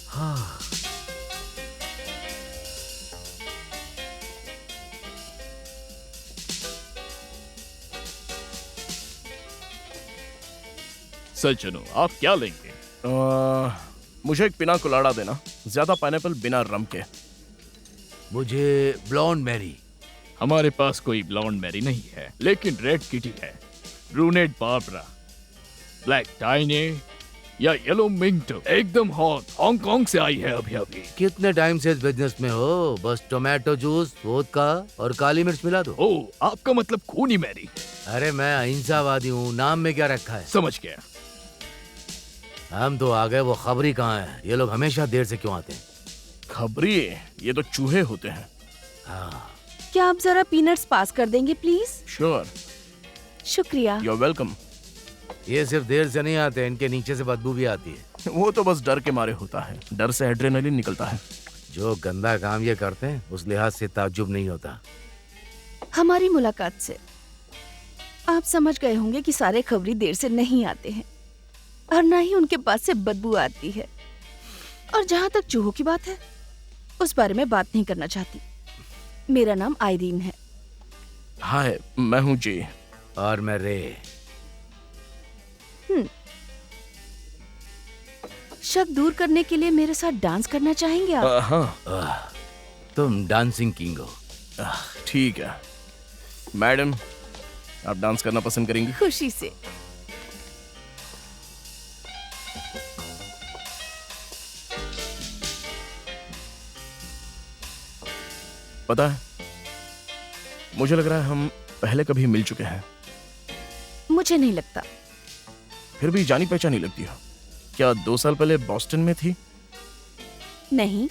हाँ। सज्जनों, आप क्या लेंगे? मुझे एक पिना कोलाडा देना, ज्यादा पाइनएप्पल, बिना रम के। मुझे ब्लॉन्ड मैरी। हमारे पास कोई ब्लॉन्ड मैरी नहीं है, लेकिन रेड किटी है, ब्रूनेट बार्बरा, ब्लैक टाइने या येलो मिंटो, एकदम हॉट, हांगकांग से आई है अभी अभी। कितने टाइम से इस बिजनेस में हो? बस टोमेटो जूस, वोदका और काली मिर्च मिला दो। ओह, आपका मतलब खूनी मैरी। अरे मैं अहिंसावादी हूँ, नाम में क्या रखा है? समझ गया। हम तो आ गए, वो खबरी कहाँ है? ये लोग हमेशा देर से क्यों आते हैं? खबरी? ये तो चूहे होते हैं। हाँ। क्या आप जरा पीनट्स पास कर देंगे प्लीज? श्योर। शुक्रिया। You are welcome. ये सिर्फ देर से नहीं आते, इनके नीचे से बदबू भी आती है। वो तो बस डर के मारे होता है, डर से एड्रेनलिन निकलता है। जो गंदा काम ये करते हैं उस लिहाज से ताज्जुब नहीं होता। हमारी मुलाकात से आप समझ गए होंगे कि सारे खबरी देर से नहीं आते हैं और ना ही उनके पास से बदबू आती है। और जहाँ तक चूहों की बात है, उस बारे में बात नहीं करना चाहती। मेरा नाम आयरीन है। हाय, मैं हूँ जी। और मैं रे। शक दूर करने के लिए मेरे साथ डांस करना चाहेंगे आप? हाँ। तुम डांसिंग किंग हो। ठीक है मैडम, आप डांस करना पसंद करेंगी? खुशी से। पता है, मुझे लग रहा है हम पहले कभी मिल चुके हैं। मुझे नहीं लगता। फिर भी जानी पहचानी लगती हो। क्या 2 साल पहले बॉस्टन में थी? नहीं।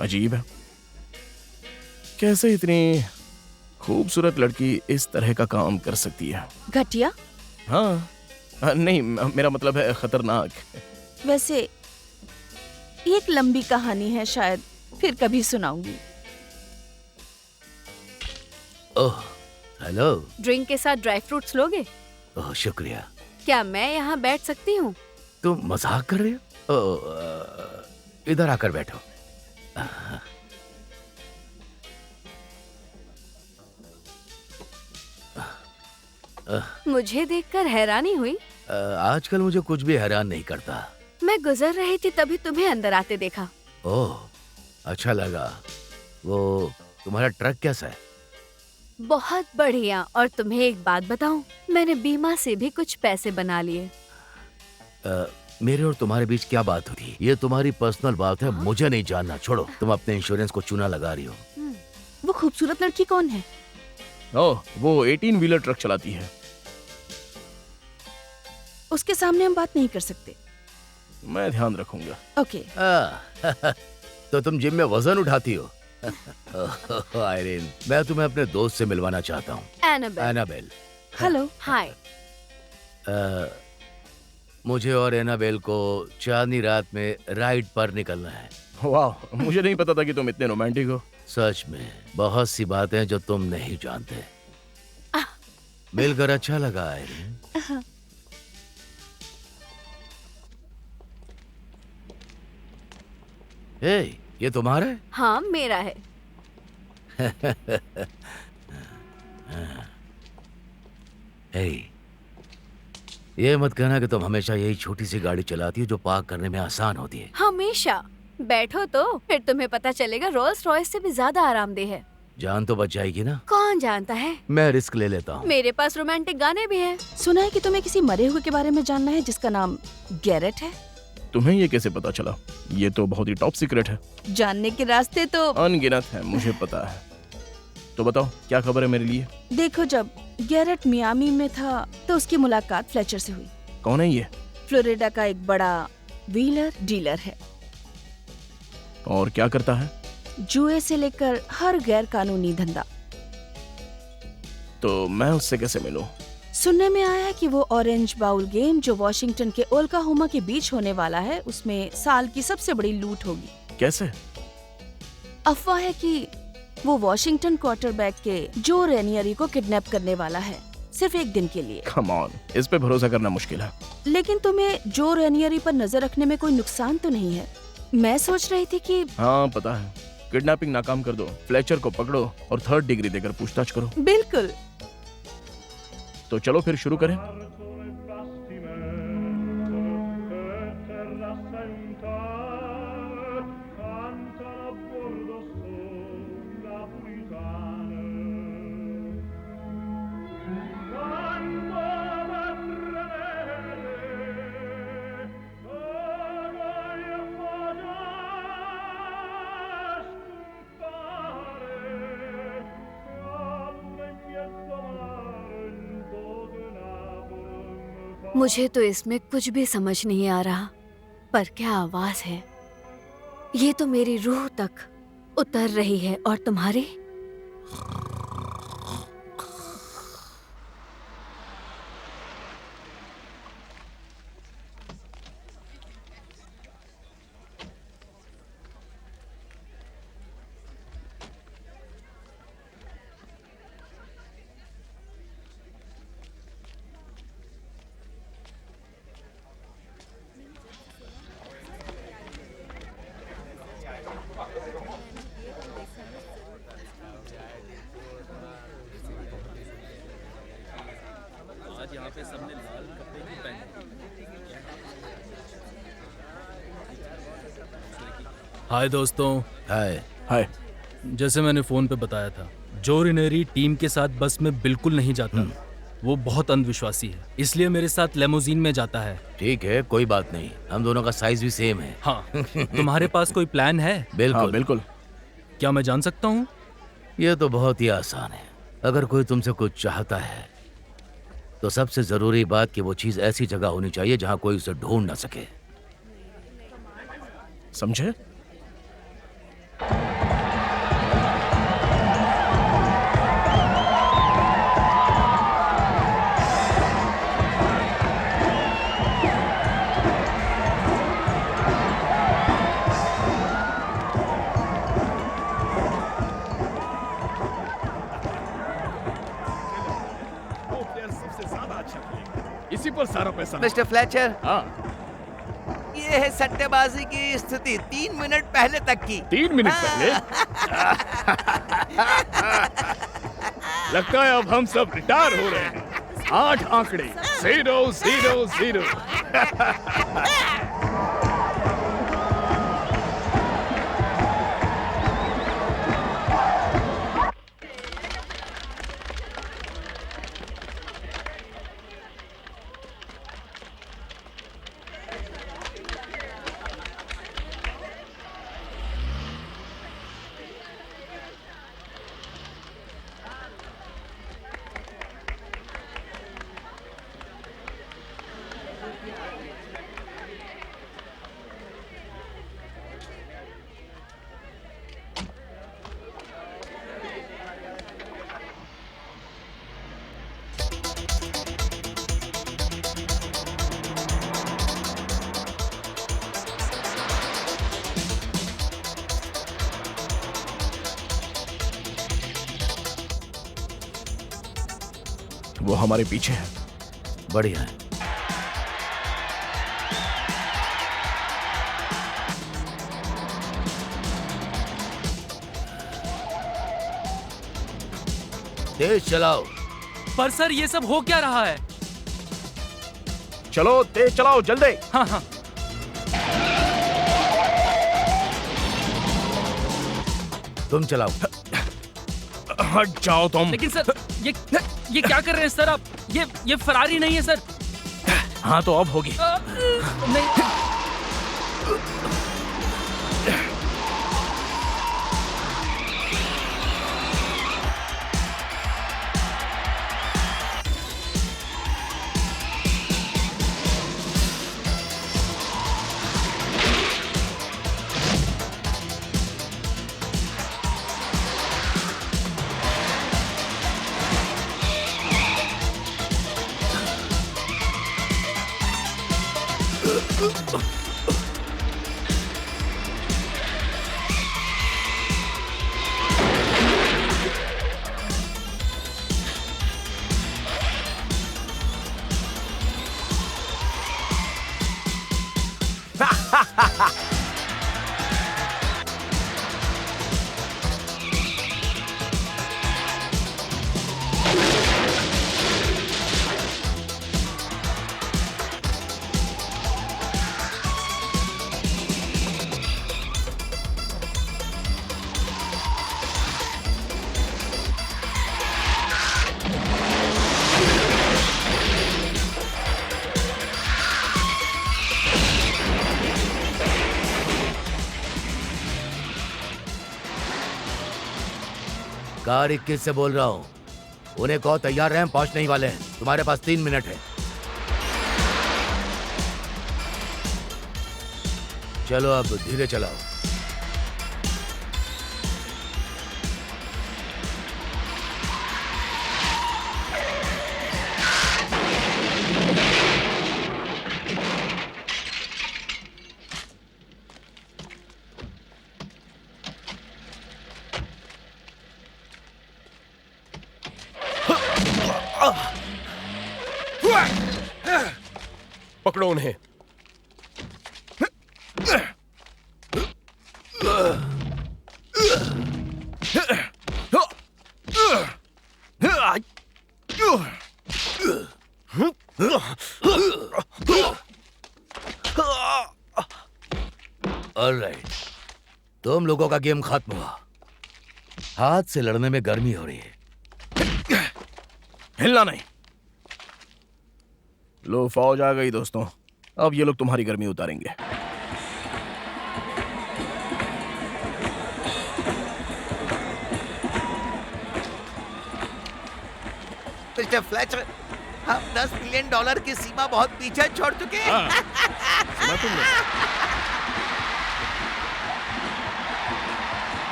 अजीब है, कैसे इतनी खूबसूरत लड़की इस तरह का काम कर सकती है। घटिया? हाँ, नहीं, मेरा मतलब है खतरनाक। वैसे ये एक लंबी कहानी है, शायद फिर कभी सुनाऊंगी। ओह, हेलो। ड्रिंक के साथ ड्राई फ्रूट्स लोगे? ओह, शुक्रिया। क्या मैं यहाँ बैठ सकती हूँ? तुम मजाक कर रहे हो? ओह, इधर आकर बैठो। मुझे देखकर हैरानी हुई? आजकल मुझे कुछ भी हैरान नहीं करता। मैं गुजर रही थी तभी तुम्हें अंदर आते देखा। ओह, अच्छा लगा। वो तुम्हारा ट्रक कैसा है? बहुत बढ़िया। और तुम्हें एक बात बताऊं, मैंने बीमा से भी कुछ पैसे बना लिए। मेरे और तुम्हारे बीच क्या बात होती? ये तुम्हारी पर्सनल बात है, मुझे नहीं जानना। छोड़ो, तुम अपने इंश्योरेंस को चूना लगा रही हो। वो खूबसूरत लड़की कौन है? ओह, वो 18 व्हीलर ट्रक चलाती है। उसके सामने हम बात नहीं कर सकते। मैं ध्यान रखूंगा। ओके। तो तुम जिम में वजन उठाती हो? आयरीन, मैं तुम्हें अपने दोस्त से मिलवाना चाहता हूँ। एनाबेल। हेलो। हाय। मुझे और एनाबेल को चांदनी रात में राइड पर निकलना है। वाह, मुझे नहीं पता था कि तुम इतने रोमांटिक हो। सच में बहुत सी बातें जो तुम नहीं जानते। मिलकर अच्छा लगा आयरीन। हे, ये तुम्हारा है? हाँ मेरा है। हे, ये मत कहना कि तुम हमेशा यही छोटी सी गाड़ी चलाती हो जो पार्क करने में आसान होती है। हमेशा। बैठो तो फिर तुम्हें पता चलेगा रोल्स रॉयस से भी ज्यादा आरामदेह है। जान तो बच जाएगी ना? कौन जानता है, मैं रिस्क ले लेता हूँ। मेरे पास रोमांटिक गाने भी हैं। सुना है कि तुम्हें किसी मरे हुए के बारे में जानना है जिसका नाम गैरेट है। तुम्हें ये कैसे पता चला? ये तो बहुत ही टॉप सीक्रेट है। जानने के रास्ते तो अनगिनत है, मुझे पता है। तो बताओ क्या खबर है मेरे लिए? देखो, जब गैरेट मियामी में था तो उसकी मुलाकात फ्लेचर से हुई। कौन है ये? फ्लोरिडा का एक बड़ा व्हीलर डीलर है। और क्या करता है? जुए से लेकर हर गैर कानूनी धंधा। तो मैं उससे कैसे मिलूं? सुनने में आया है कि वो ऑरेंज बाउल गेम जो वॉशिंगटन के ओक्लाहोमा के बीच होने वाला है, उसमें साल की सबसे बड़ी लूट होगी। कैसे? अफवाह है कि वो वॉशिंगटन क्वार्टरबैक के जो रेनियरी को किडनैप करने वाला है, सिर्फ एक दिन के लिए। कम ऑन, इस पे भरोसा करना मुश्किल है। लेकिन तुम्हें जो रेनियरी पर नजर रखने में कोई नुकसान तो नहीं है? मैं सोच रही थी कि हाँ पता है, किडनैपिंग नाकाम कर दो, फ्लेचर को पकड़ो और 3rd डिग्री देकर पूछताछ करो। बिल्कुल। तो चलो फिर शुरू करें। मुझे तो इसमें कुछ भी समझ नहीं आ रहा, पर क्या आवाज है, ये तो मेरी रूह तक उतर रही है। और तुम्हारी? हाय दोस्तों। हाय। हाय। जैसे मैंने फोन पे बताया था, जो रिनेरी टीम के साथ बस में बिल्कुल नहीं जाता। वो बहुत अंधविश्वासी है, इसलिए मेरे साथ लेमोजीन में जाता है। ठीक है, कोई बात नहीं, हम दोनों का साइज भी सेम है। हाँ। तुम्हारे पास कोई प्लान है? बिल्कुल। हाँ, बिल्कुल। क्या मैं जान सकता हूँ? ये तो बहुत ही आसान है। अगर कोई तुमसे कुछ चाहता है तो सबसे जरूरी बात कि वो चीज ऐसी जगह होनी चाहिए जहाँ कोई उसे ढूंढ ना सके। समझे? इसी पर सारा पैसा। मिस्टर फ्लेचर, हाँ, ये है सट्टेबाजी की स्थिति 3 मिनट पहले तक की। 3 मिनट पहले? लगता है अब हम सब रिटायर हो रहे हैं। 8 आंकड़े, 0 0 0। वो हमारे पीछे है। बढ़िया है। तेज चलाओ। पर सर ये सब हो क्या रहा है? चलो तेज चलाओ जल्दी। हाँ हाँ। तुम चलाओ। हट जाओ तुम। लेकिन सर ये क्या कर रहे हैं सर आप? ये फरारी नहीं है सर। हाँ तो अब होगी। नहीं। कार 21 से बोल रहा हूँ। उन्हें कहो तैयार रहें, पहुंचने ही वाले हैं। तुम्हारे पास 3 मिनट है। चलो अब धीरे चलाओ। पकड़ो उन्हें। ऑलराइट, तुम लोगों का गेम खत्म हुआ। हाथ से लड़ने में गर्मी हो रही है। हिलना नहीं। लो फौज आ गई दोस्तों। अब ये लोग तुम्हारी गर्मी उतारेंगे। मिस्टर फ्लेचर, हम $10 मिलियन की सीमा बहुत पीछे छोड़ चुके हैं। सुना तुमने?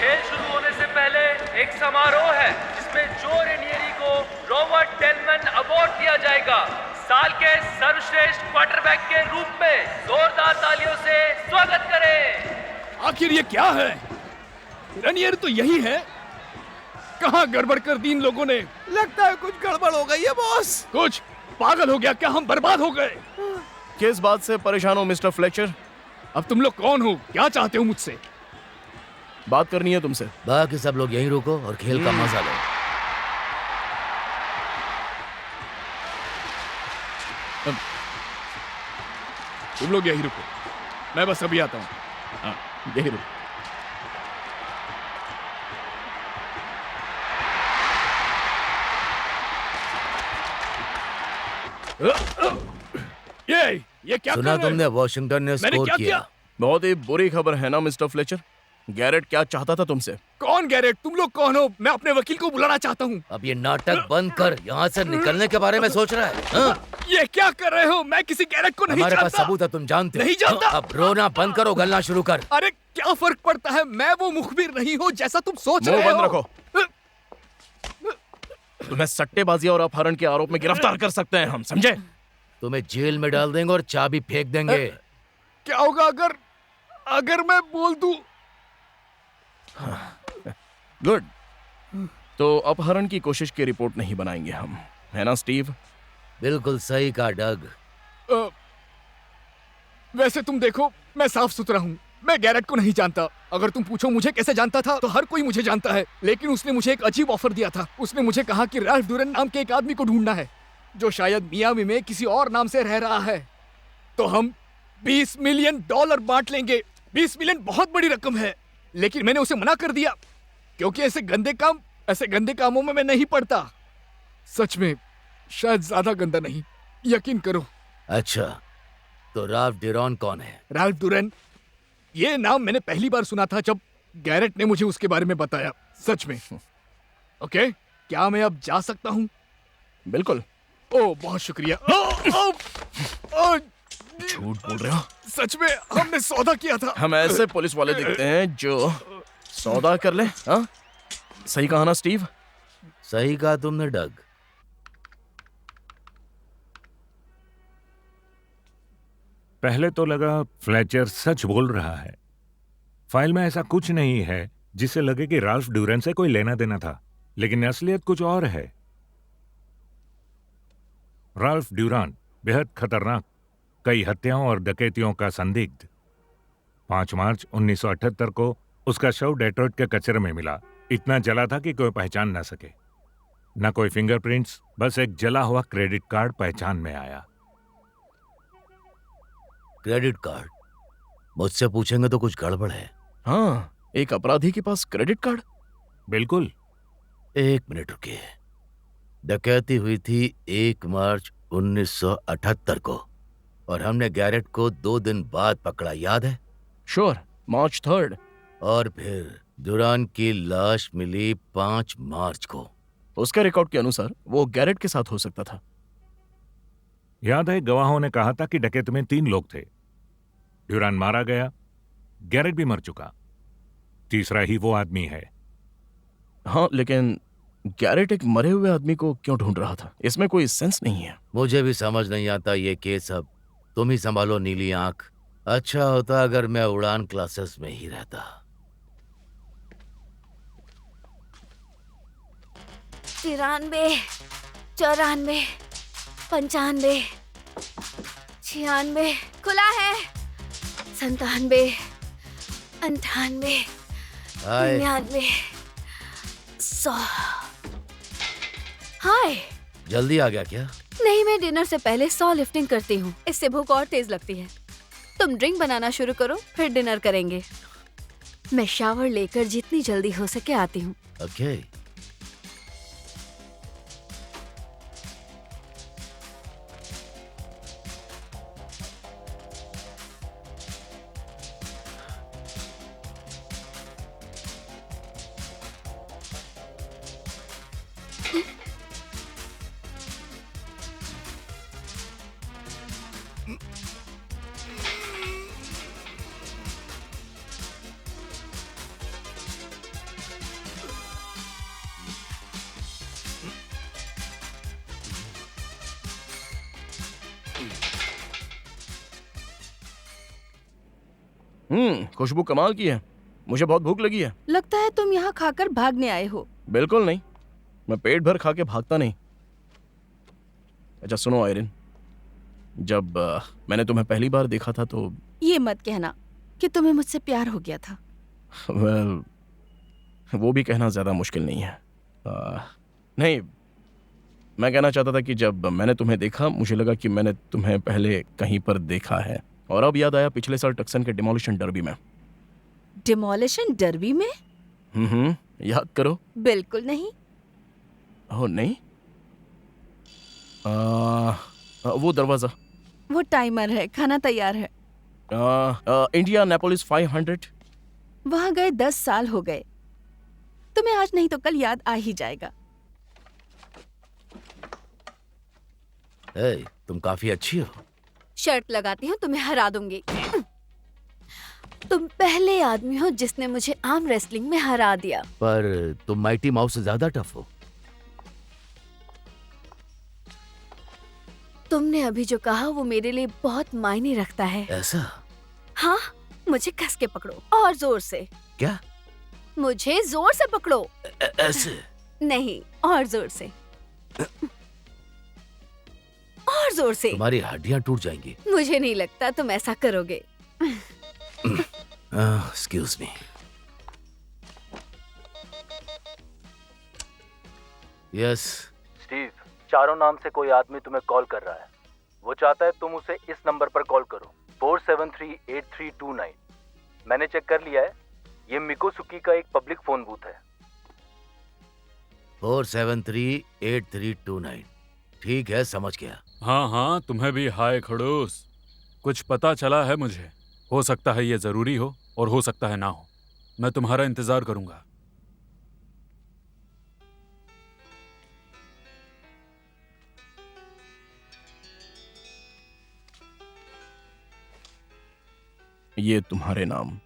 खेल शुरू होने से पहले एक समारोह है जिसमें जो रेनियरी को रॉबर्ट टेलमैन अवार्ड दिया जाएगा। साल के सर्वश्रेष्ठ क्वार्टरबैक के रूप में जोरदार तालियों से स्वागत करें। आखिर ये क्या है? रेनियर तो यही है। कहाँ गड़बड़ कर दी इन लोगों ने? लगता है कुछ गड़बड़ हो गई है बॉस। कुछ पागल हो गया क्या? हम बर्बाद हो गए। किस बात से परेशान हो मिस्टर फ्लेचर? अब तुम लोग कौन हो? क्या चाहते हो मुझसे? बात करनी है तुमसे। बाकी सब लोग यहीं रुको और खेल का मजा लो। तुम लोग यहीं रुको, मैं बस अभी आता हूँ। हाँ, यहीं रुको। ये क्या सुना कर रहे तुमने? वॉशिंगटन ने मैंने स्कोर क्या किया। बहुत ही बुरी खबर है ना मिस्टर फ्लेचर? गैरेट क्या चाहता था तुमसे? कौन गैरेट? तुम लोग कौन हो? मैं अपने वकील को बुलाना चाहता हूँ। अब ये नाटक बंद कर। यहाँ से निकलने के बारे में सोच रहा है? हाँ? ये क्या कर रहे हो? मैं किसी गैरेट को नहीं हमारे जानता। पास सबूत है, तुम जानते हो। नहीं जानता। अब रोना बंद करो, गलना शुरू कर। अरे क्या फर्क पड़ता है? मैं वो मुखबिर नहीं हूँ जैसा तुम सोच मुंह रहे हो। बंद रखो। तुम्हें सट्टेबाजी और अपहरण के आरोप में गिरफ्तार कर सकते हैं हम, समझे? तुम्हें जेल में डाल देंगे और चाबी फेंक देंगे। क्या होगा अगर मैं बोल दूं? गुड। तो अपहरण की कोशिश की रिपोर्ट नहीं बनाएंगे हम, है ना स्टीव? बिल्कुल सही कहा डग। वैसे तुम देखो, मैं साफ सुथरा हूँ। मैं गैरेट को नहीं जानता। अगर तुम पूछो मुझे कैसे जानता था, तो हर कोई मुझे जानता है। लेकिन उसने मुझे एक अजीब ऑफर दिया था। उसने मुझे कहा कि राल्फ डूरन नाम के एक आदमी को ढूंढना है, जो शायद मियामी में किसी और नाम से रह रहा है। तो हम $20 मिलियन बांट लेंगे। 20 मिलियन बहुत बड़ी रकम है, लेकिन मैंने उसे मना कर दिया क्योंकि ऐसे गंदे कामों में मैं नहीं पड़ता। सच में, शायद ज्यादा गंदा नहीं, यकीन करो। अच्छा, तो राल्फ डूरन कौन है? राल्फ डूरन, ये नाम मैंने पहली बार सुना था जब गैरेट ने मुझे उसके बारे में बताया। सच में। ओके, क्या मैं अब जा सकता हूँ? बिल्कुल। ओह, बहुत शुक्रिया। झूठ बोल रहे हो? सच में, हमने सौदा किया था। हम ऐसे पुलिस वाले दिखते हैं जो सौदा कर ले। हाँ, सही कहा ना स्टीव? सही कहा तुमने डग। पहले तो लगा फ्लेचर सच बोल रहा है। फाइल में ऐसा कुछ नहीं है जिससे लगे कि राल्फ डूरन से कोई लेना देना था, लेकिन असलियत कुछ और है। राल्फ डूरन बेहद खतरनाक, कई हत्याओं और डकैतियों का संदिग्ध। 5 मार्च 1978 को उसका शव डेट्रॉइट के कचरे में मिला। इतना जला था कि कोई पहचान ना सके। न कोई फिंगरप्रिंट्स, बस एक जला हुआ क्रेडिट कार्ड पहचान में आया। Credit card? मुझसे पूछेंगे तो कुछ गड़बड़ है। हाँ, एक अपराधी के पास क्रेडिट कार्ड? बिल्कुल। 1 मिनट रुकिए। डकैती हुई थी 1 मार्च 1978 को, और हमने गैरेट को 2 दिन बाद पकड़ा, याद है? श्योर, मार्च 3rd। और फिर डूरन की लाश मिली 5 मार्च को। उसके रिकॉर्ड के अनुसार वो गैरेट के साथ हो सकता था। याद है, गवाहों ने कहा था कि डकैती में 3 लोग थे। डूरन मारा गया, गैरेट भी मर चुका, तीसरा ही वो आदमी है। हाँ, लेकिन गैरेट एक मरे हुए आदमी को क्यों ढूंढ रहा था? इसमें कोई सेंस नहीं है। मुझे भी समझ नहीं आता ये केस। अब तुम ही संभालो नीली आंख। अच्छा होता अगर मैं उड़ान क्लासेस में ही रहता। 93, 94, 95, 96 खुला है, 97, 98, हाय। 99, 100। हाय। जल्दी आ गया क्या? नहीं, मैं डिनर से पहले 100 लिफ्टिंग करती हूँ। इससे भूख और तेज लगती है। तुम ड्रिंक बनाना शुरू करो, फिर डिनर करेंगे। मैं शावर लेकर जितनी जल्दी हो सके आती हूँ। ओके। खुशबू कमाल की है। मुझे बहुत भूख लगी है। लगता है तुम यहाँ खाकर भागने आए हो। बिल्कुल नहीं, मैं पेट भर खा के भागता नहीं। अच्छा सुनो आयरिन, जब मैंने तुम्हें पहली बार देखा था तो ये मत कहना कि तुम्हें मुझसे प्यार हो गया था। वेल, वो भी कहना ज्यादा मुश्किल नहीं है। नहीं, मैं कहना चाहता था कि जब मैंने तुम्हें देखा मुझे लगा कि मैंने तुम्हें पहले कहीं पर देखा है। और अब याद आया पिछले साल टक्सन के डिमोलिशन डर्बी में। डिमोलिशन डर्बी में? याद करो। बिल्कुल नहीं। ओह नहीं? वो दरवाजा। वो टाइमर है, खाना तैयार है। India Napolis 500। वहां गए 10 साल हो गए। तुम्हें आज नहीं तो कल याद आ ही जाएगा। तुम काफी अच्छी हो। शर्त लगाती हूँ तुम्हें हरा दूंगी। तुम पहले आदमी हो जिसने मुझे आर्म रेसलिंग में हरा दिया। पर तुम माइटी माउस से ज्यादा टफ हो। तुमने अभी जो कहा वो मेरे लिए बहुत मायने रखता है। ऐसा? हाँ, मुझे कस के पकड़ो और जोर से। क्या? मुझे जोर से पकड़ो। ऐसे? नहीं, और जोर से। और और जोर से। तुम्हारी हड्डियां टूट जाएंगी। मुझे नहीं लगता तुम ऐसा करोगे। Excuse me. यस। स्टीव, चारों नाम से कोई आदमी तुम्हें कॉल कर रहा है। वो चाहता है तुम उसे इस नंबर पर कॉल करो, 4738329। मैंने चेक कर लिया है, ये मिकोसुकी का एक पब्लिक फोन बूथ है। 4738329। ठीक है, समझ गया। हाँ हाँ, तुम्हें भी हाय खड़ूस। कुछ पता चला है मुझे। हो सकता है ये जरूरी हो और हो सकता है ना हो। मैं तुम्हारा इंतजार करूंगा। ये तुम्हारे नाम।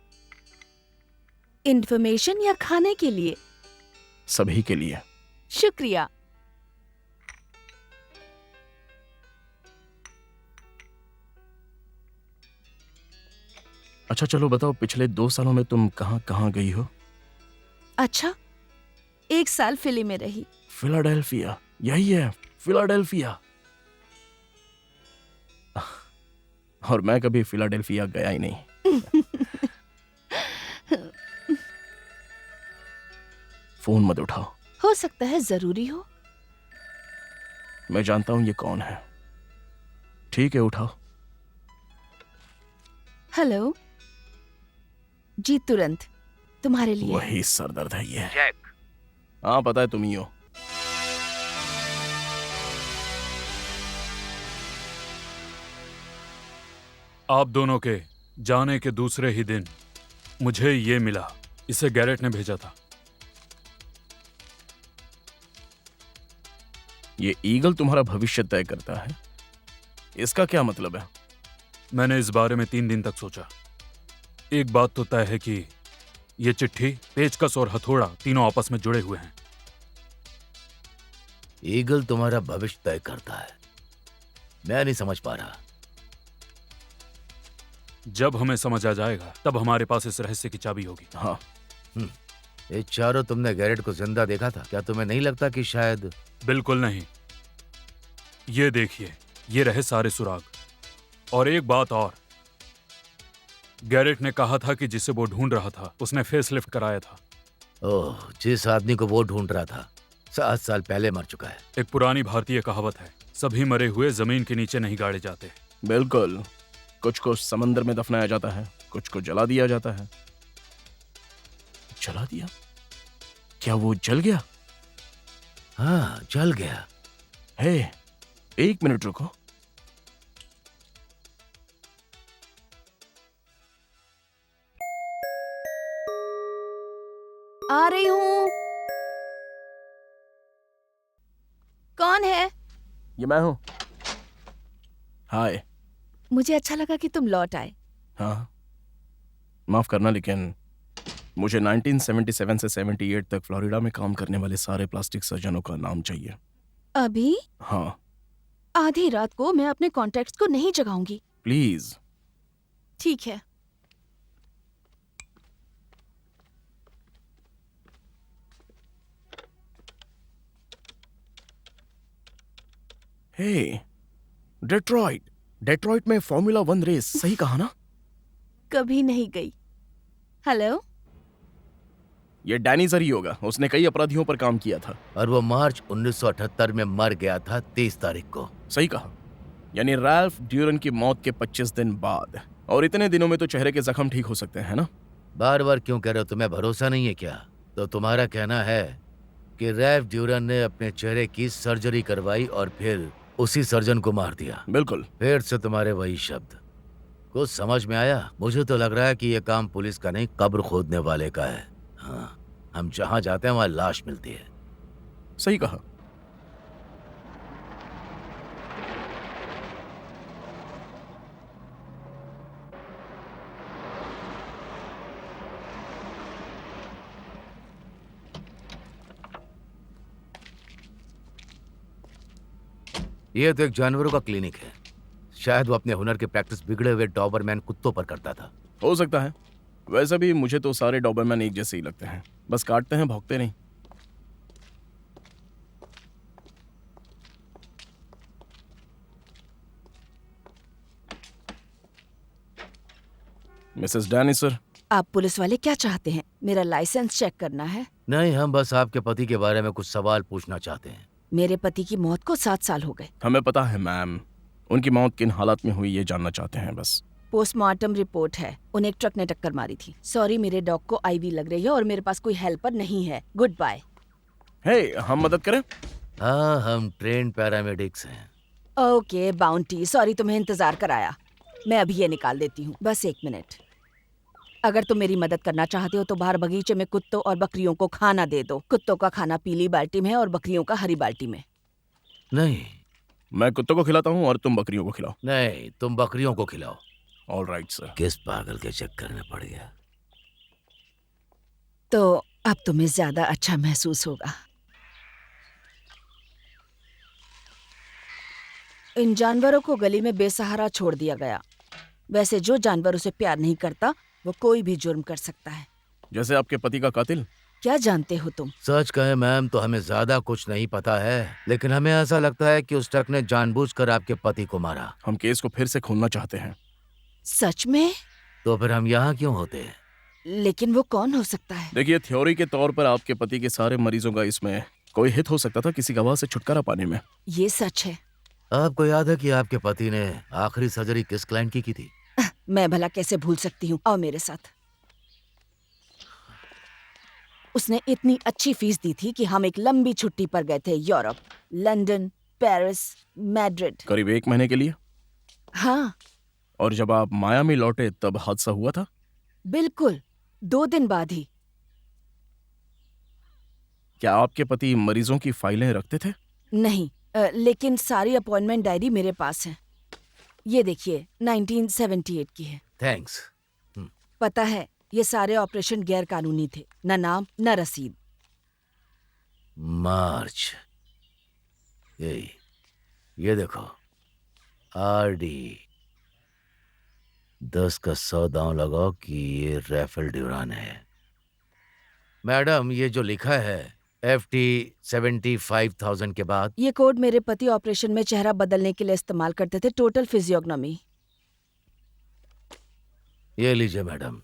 इन्फॉर्मेशन या खाने के लिए? सभी के लिए। शुक्रिया। अच्छा चलो बताओ, पिछले 2 सालों में तुम कहाँ कहाँ गई हो? अच्छा, 1 साल फिली में रही। फिलाडेल्फिया, यही है फिलाडेल्फिया। और मैं कभी फिलाडेल्फिया गया ही नहीं। फोन मत उठाओ। हो सकता है जरूरी हो। मैं जानता हूं ये कौन है। ठीक है, उठाओ। हेलो जी, तुरंत तुम्हारे लिए। वही सरदर्द है ये। चेक। हाँ पता है, तुम ही हो। आप दोनों के जाने के दूसरे ही दिन मुझे ये मिला। इसे गैरेट ने भेजा था। ये ईगल तुम्हारा भविष्य तय करता है, इसका क्या मतलब है? मैंने इस बारे में 3 दिन तक सोचा। एक बात तो तय है कि ये चिट्ठी, पेचकस और हथौड़ा तीनों आपस में जुड़े हुए हैं। ईगल तुम्हारा भविष्य तय करता है। मैं नहीं समझ पा रहा। जब हमें समझ आ जाएगा तब हमारे पास इस रहस्य की चाबी होगी। हाँ। ये चारों तुमने गैरेट को जिंदा देखा था? क्या तुम्हें नहीं लगता कि शायद? बिल्कुल नहीं। ये देखिए, ये रहे सारे सुराग। और एक बात और, गैरेट ने कहा था कि जिसे वो ढूंढ रहा था उसने फेसलिफ्ट कराया था। ओह, जिस आदमी को वो ढूंढ रहा था 7 साल पहले मर चुका है। एक पुरानी भारतीय कहावत है, सभी मरे हुए जमीन के नीचे नहीं गाड़े जाते। बिल्कुल। कुछ को समंदर में दफनाया जाता है, कुछ को जला दिया जाता है। जला दिया? क्या वो जल गया? हाँ, जल गया। हे, 1 मिनट रुको। आ रही हूँ। कौन है? ये मैं हूँ। हाय। मुझे अच्छा लगा कि तुम लौट आए। हाँ, माफ करना, लेकिन मुझे 1977 से 78 तक फ्लोरिडा में काम करने वाले सारे प्लास्टिक सर्जनों का नाम चाहिए। अभी? हाँ। आधी रात को मैं अपने कॉन्टैक्ट्स को नहीं जगाऊंगी। प्लीज। ठीक है। हे, डेट्रॉइट में फॉर्मूला 1 रेस, सही कहा ना? कभी नहीं गई। हेलो, ये डैनी जरी होगा। उसने कई अपराधियों पर काम किया था। और वो मार्च 1978 में मर गया था 23 तारीख को। सही कहा, यानी रैल्फ ड्यूरन की मौत के 25 दिन बाद। और इतने दिनों में तो चेहरे के जख्म ठीक हो सकते हैं ना? बार बार क्यों कह रहे हो? तुम्हें भरोसा नहीं है क्या? तो तुम्हारा कहना है कि रैल्फ ड्यूरन ने अपने चेहरे की सर्जरी करवाई और फिर उसी सर्जन को मार दिया। बिल्कुल। फिर से तुम्हारे वही शब्द। कुछ समझ में आया? मुझे तो लग रहा है कि यह काम पुलिस का नहीं, कब्र खोदने वाले का है। हाँ, हम जहां जाते हैं वहां लाश मिलती है। सही कहा। यह तो एक जानवरों का क्लिनिक है। शायद वो अपने हुनर की प्रैक्टिस बिगड़े हुए डॉबरमैन कुत्तों पर करता था। हो सकता है। वैसे भी मुझे तो सारे डॉबरमैन एक जैसे ही लगते हैं, बस काटते हैं, भौंकते नहीं। Mrs Danny sir. आप पुलिस वाले क्या चाहते हैं? मेरा लाइसेंस चेक करना है? नहीं, हम बस आपके पति के बारे में कुछ सवाल पूछना चाहते हैं। मेरे पति की मौत को 7 साल हो गए। हमें पता है मैम, उनकी मौत किन हालात में हुई ये जानना चाहते हैं बस। पोस्टमार्टम रिपोर्ट है, उन्हें एक ट्रक ने टक्कर मारी थी। सॉरी, मेरे डॉग को आईवी लग रही है और मेरे पास कोई हेल्पर नहीं है। Good bye. हे, हम मदद करें? हाँ, हम ट्रेन पैरामेडिक्स हैं। ओके बाउंटी, सॉरी तुम्हें इंतजार कराया। मैं अभी ये निकाल देती हूँ, बस 1 मिनट। अगर तुम मेरी मदद करना चाहते हो तो बाहर बगीचे में कुत्तों और बकरियों को खाना दे दो। कुत्तों का खाना पीली बाल्टी में है और बकरियों का हरी बाल्टी में। नहीं, मैं कुत्तों को खिलाता हूँ और तुम बकरियों को खिलाओ। नहीं, तुम बकरियों को खिलाओ। Alright sir. किस पागल के चक्कर में पड़ गया? तो अब तुम्हें ज्यादा अच्छा महसूस होगा। इन जानवरों को गली में बेसहारा छोड़ दिया गया। वैसे जो जानवर उसे प्यार नहीं करता वो कोई भी जुर्म कर सकता है। जैसे आपके पति का कातिल। क्या जानते हो तुम? सच कहे मैम तो हमें ज्यादा कुछ नहीं पता है, लेकिन हमें ऐसा लगता है कि उस ट्रक ने जानबूझकर आपके पति को मारा। हम केस को फिर से खोलना चाहते हैं। सच में? तो फिर हम यहाँ क्यों होते हैं? लेकिन वो कौन हो सकता है? देखिए, थ्योरी के तौर पर आपके पति के सारे मरीजों का इसमें कोई हित हो सकता था किसी गवाह से छुटकारा पाने में। ये सच है। आपको याद है कि आपके पति ने आखिरी सर्जरी किस क्लाइंट की थी? मैं भला कैसे भूल सकती हूँ। आओ मेरे साथ। उसने इतनी अच्छी फीस दी थी कि हम एक लंबी छुट्टी पर गए थे। Europe, London, Paris, Madrid. करीब 1 महीने के लिए। हाँ। और जब आप मायामी लौटे तब हादसा हुआ था? बिल्कुल 2 दिन बाद ही। क्या आपके पति मरीजों की फाइलें रखते थे? नहीं, लेकिन सारी अपॉइंटमेंट डायरी मेरे पास है। ये देखिए 1978 की है। थैंक्स। पता है, ये सारे ऑपरेशन गैर कानूनी थे। न नाम न रसीद। मार्च। ये देखो, आरडी 10 का 100 दांव लगाओ कि ये राफेल ड्यूरान है। मैडम, ये जो लिखा है FT 75,000 के बाद। ये कोड मेरे पति ऑपरेशन में चेहरा बदलने के लिए इस्तेमाल करते थे। टोटल फिजियोग्नोमी। ये लीजिए मैडम,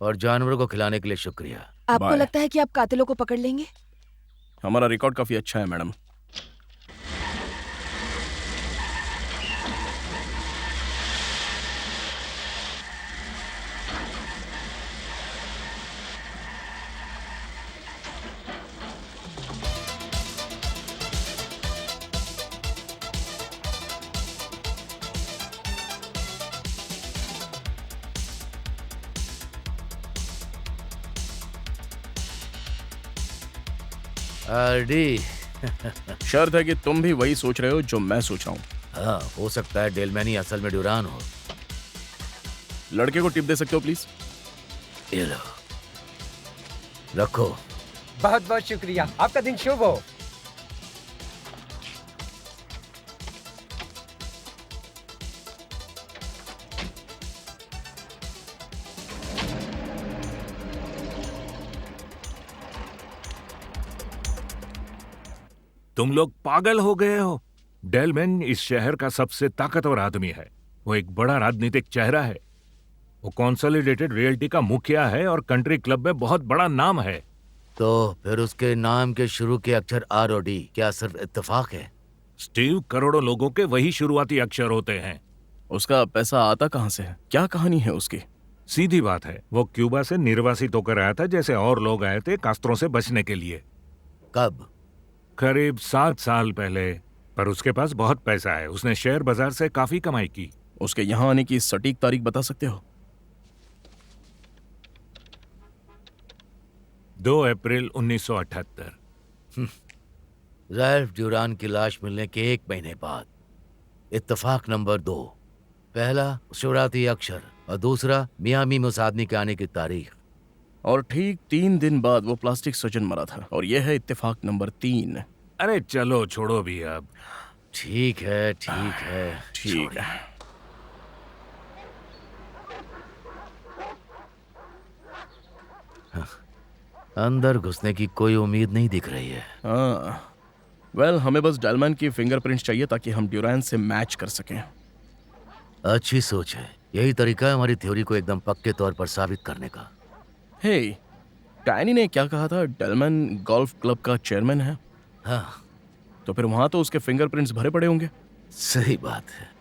और जानवरों को खिलाने के लिए शुक्रिया। आपको लगता है कि आप कातिलों को पकड़ लेंगे? हमारा रिकॉर्ड काफी अच्छा है मैडम। आरडी शर्त है कि तुम भी वही सोच रहे हो जो मैं सोच रहा हूँ। हाँ, हो सकता है डेलमैनी असल में ड्यूरान हो। लड़के को टिप दे सकते हो प्लीज? ये लो, रखो। बहुत बहुत शुक्रिया, आपका दिन शुभ हो। तुम लोग पागल हो गए हो। डेलमैन इस शहर का सबसे ताकतवर आदमी है। वो एक बड़ा राजनीतिक चेहरा है। वो कंसोलिडेटेड रियल्टी का मुखिया है और कंट्री क्लब में बहुत बड़ा नाम है। तो फिर उसके नाम के शुरू के अक्षर R और D क्या सिर्फ इत्तेफाक है? स्टीव, करोड़ों लोगों के वही शुरुआती अक्षर होते हैं। उसका पैसा आता कहाँ से है? क्या कहानी है उसकी? सीधी बात है, वो क्यूबा से निर्वासित होकर आया था जैसे और लोग आए थे कास्त्रो से बचने के लिए। कब? करीब 7 साल पहले। पर उसके पास बहुत पैसा है। उसने शेयर बाजार से काफी कमाई की। उसके यहाँ आने की सटीक तारीख बता सकते हो? 2 अप्रैल 1978। रैल्फ ड्यूरान की लाश मिलने के 1 महीने बाद। इत्तेफाक नंबर 2, पहला शुरुआती अक्षर और दूसरा मियामी में उस आदमी के आने की तारीख। और ठीक 3 दिन बाद वो प्लास्टिक सर्जन मरा था। और यह है इत्तेफाक नंबर 3। अरे चलो छोड़ो भी अब। ठीक है, ठीक है, ठीक है। अंदर घुसने की कोई उम्मीद नहीं दिख रही है। वेल, हमें बस डेलमैन की फिंगरप्रिंट्स चाहिए ताकि हम ड्यूरान से मैच कर सकें। अच्छी सोच है। यही तरीका है हमारी थ्योरी को एकदम पक्के तौर पर साबित करने का। हे, टैनी ने क्या कहा था? डेलमन गोल्फ क्लब का चेयरमैन है। हाँ, तो फिर वहां तो उसके फिंगरप्रिंट्स भरे पड़े होंगे। सही बात है।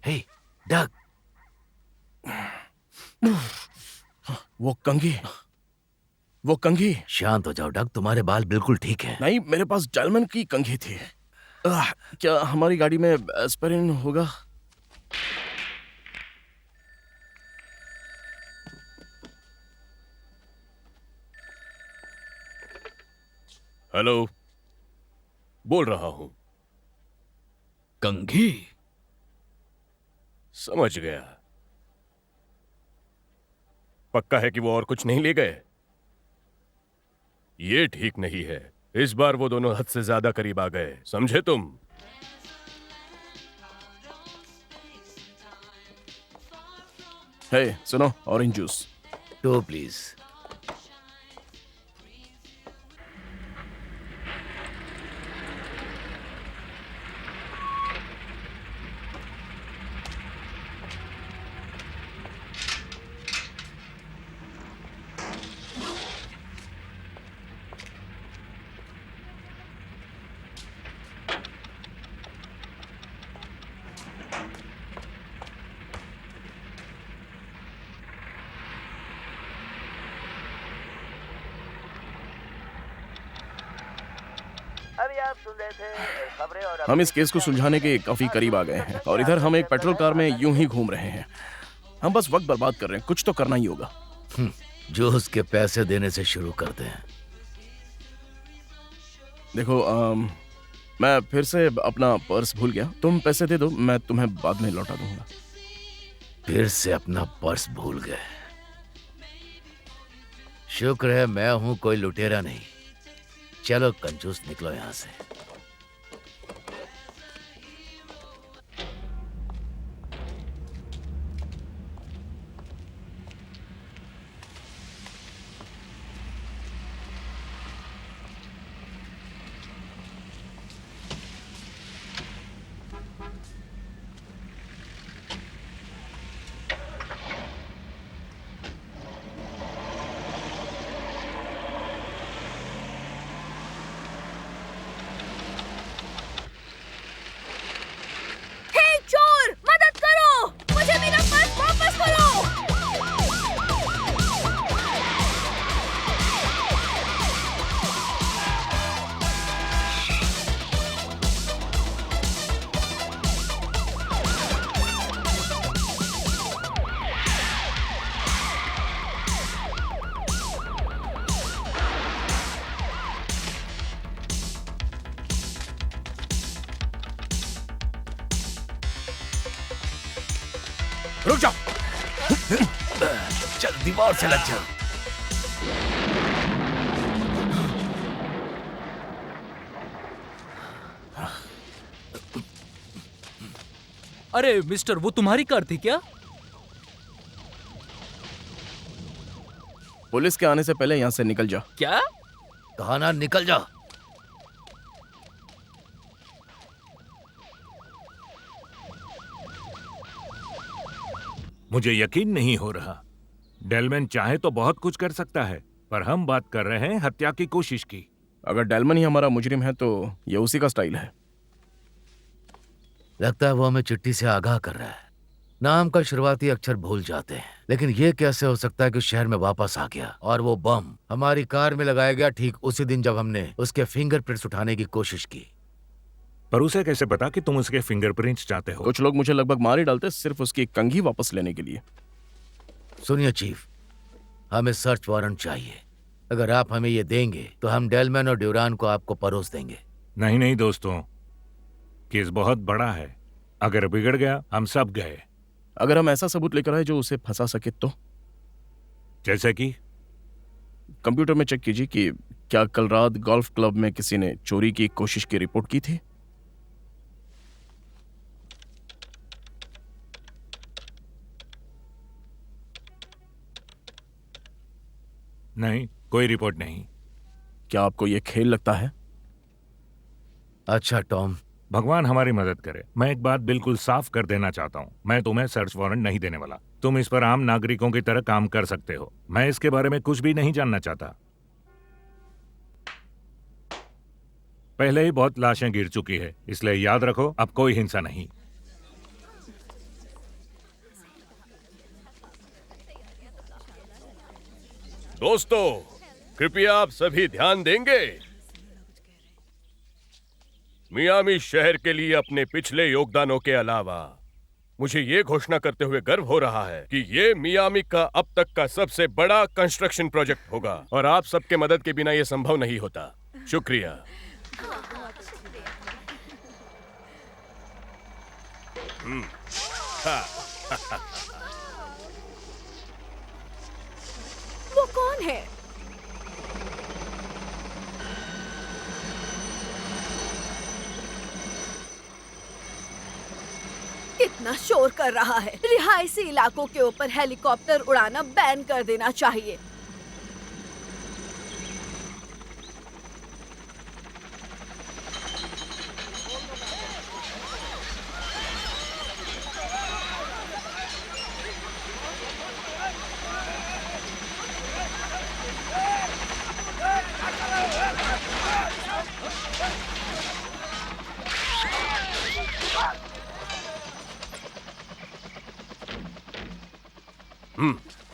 हे, डग। वो कंघी। शांत हो जाओ डग, तुम्हारे बाल बिल्कुल ठीक है। नहीं, मेरे पास डेलमन की कंघी थी। क्या हमारी गाड़ी में एस्पिरिन होगा? हेलो, बोल रहा हूं। कंघी? समझ गया। पक्का है कि वो और कुछ नहीं ले गए? ये ठीक नहीं है। इस बार वो दोनों हद से ज्यादा करीब आ गए, समझे तुम? हे, सुनो, ऑरेंज जूस। 2 प्लीज। अभी आप सुन रहे थे खबरें और हम इस केस को सुलझाने के काफी करीब आ गए हैं और इधर हम एक पेट्रोल कार में यूं ही घूम रहे हैं। हम बस वक्त बर्बाद कर रहे हैं, कुछ तो करना ही होगा। जो उसके पैसे देने से शुरू करते हैं। देखो, मैं फिर से अपना पर्स भूल गया। तुम पैसे दे दो, मैं तुम्हें बाद में लौटा दूंगा। फिर से अपना पर्स भूल गए। शुक्र है मैं हूं कोई लुटेरा नहीं। चलो कंजूस, निकलो यहां से। रुक जाओ। चल, दीवार से लग जा। अरे मिस्टर, वो तुम्हारी कार थी क्या? पुलिस के आने से पहले यहाँ से निकल जा। क्या कहा ना, निकल जा। मुझे यकीन नहीं हो रहा। डेलमैन चाहे तो बहुत कुछ कर सकता है, पर हम बात कर रहे हैं हत्या की कोशिश की। अगर डेलमन ही हमारा मुजरिम है तो ये उसी का स्टाइल है। लगता है वो हमें चिट्ठी से आगाह कर रहा है। नाम का शुरुआती अक्षर भूल जाते हैं, लेकिन ये कैसे हो सकता है कि शहर में वापस आ गया और वो बम हमारी कार में लगाया गया ठीक उसी दिन जब हमने उसके फिंगरप्रिंट्स उठाने की कोशिश की। पर उसे कैसे पता कि तुम उसके फिंगरप्रिंट्स चाहते हो? कुछ लोग मुझे लगभग मार ही डालते सिर्फ उसकी कंघी वापस लेने के लिए। सुनिए चीफ, हमें सर्च वारंट चाहिए। अगर आप हमें ये देंगे तो हम डेलमैन और ड्यूरान को आपको परोस देंगे। नहीं नहीं दोस्तों, केस बहुत बड़ा है। अगर बिगड़ गया हम सब गए। अगर हम ऐसा सबूत लेकर आए जो उसे फंसा सके तो? जैसे कि कंप्यूटर में चेक कीजिए कि क्या कल रात गोल्फ क्लब में किसी ने चोरी की कोशिश की रिपोर्ट की थी। नहीं, कोई रिपोर्ट नहीं। क्या आपको यह खेल लगता है? अच्छा टॉम, भगवान हमारी मदद करे। मैं एक बात बिल्कुल साफ कर देना चाहता हूँ, मैं तुम्हें सर्च वारंट नहीं देने वाला। तुम इस पर आम नागरिकों की तरह काम कर सकते हो। मैं इसके बारे में कुछ भी नहीं जानना चाहता। पहले ही बहुत लाशें गिर चुकी है, इसलिए याद रखो अब कोई हिंसा नहीं। दोस्तों, कृपया आप सभी ध्यान देंगे। मियामी शहर के लिए अपने पिछले योगदानों के अलावा मुझे ये घोषणा करते हुए गर्व हो रहा है कि ये मियामी का अब तक का सबसे बड़ा कंस्ट्रक्शन प्रोजेक्ट होगा और आप सबके मदद के बिना ये संभव नहीं होता। शुक्रिया। वो कौन है? कितना शोर कर रहा है। रिहायशी इलाकों के ऊपर हेलीकॉप्टर उड़ाना बैन कर देना चाहिए।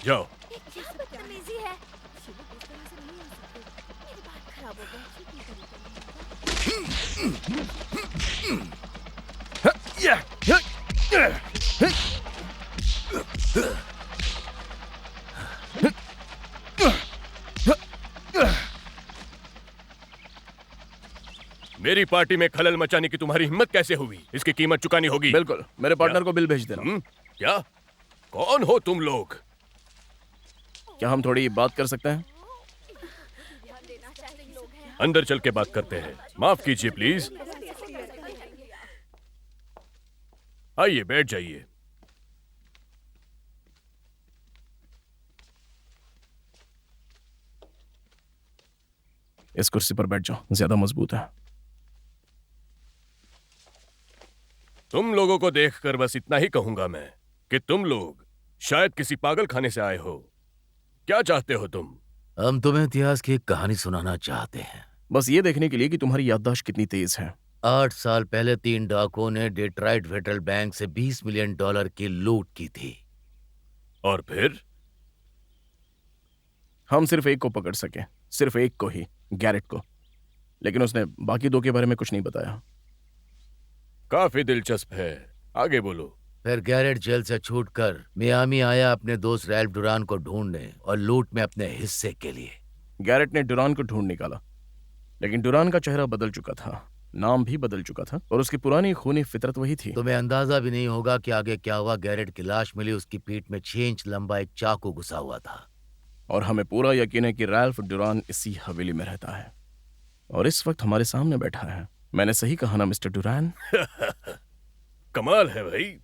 जाओ। बदतमीजी है। मेरी बात खराब हो मेरी पार्टी में खलल मचाने की तुम्हारी हिम्मत कैसे हुई? इसकी कीमत चुकानी होगी। बिल्कुल, मेरे पार्टनर को बिल भेज देना। क्या? कौन हो तुम लोग? क्या हम थोड़ी बात कर सकते हैं? अंदर चल के बात करते हैं। माफ कीजिए प्लीज। आइए बैठ जाइए। इस कुर्सी पर बैठ जाओ, ज्यादा मजबूत है। तुम लोगों को देखकर बस इतना ही कहूंगा मैं कि तुम लोग शायद किसी पागल खाने से आए हो। क्या चाहते हो तुम? हम तुम्हें इतिहास की एक कहानी सुनाना चाहते हैं, बस ये देखने के लिए कि तुम्हारी याददाश्त कितनी तेज है। 8 साल पहले 3 डाकुओं ने डेट्रॉइट फेडरल बैंक से $20 मिलियन की लूट की थी। और फिर हम सिर्फ एक को पकड़ सके, सिर्फ एक को ही, गैरेट को। लेकिन उसने बाकी 2 के बारे में कुछ नहीं बताया। काफी दिलचस्प है, आगे बोलो। फिर गैरेट जेल से छूटकर मियामी आया अपने दोस्त रैल्फ डुरान को ढूंढने और लूट में अपने हिस्से के लिए। गैरेट ने डुरान को ढूंढ निकाला, लेकिन डुरान का चेहरा बदल चुका था, नाम भी बदल चुका था और उसकी पुरानी खूनी फितरत वही थी। तुम्हें अंदाजा भी नहीं होगा कि आगे क्या हुआ। गैरेट की लाश मिली, उसकी पीठ में 6 इंच लंबा एक चाकू घुसा हुआ था। और हमें पूरा यकीन है कि रैल्फ डुरान इसी हवेली में रहता है और इस वक्त हमारे सामने बैठा है। मैंने सही कहा ना मिस्टर डुरान? कमाल है भाई,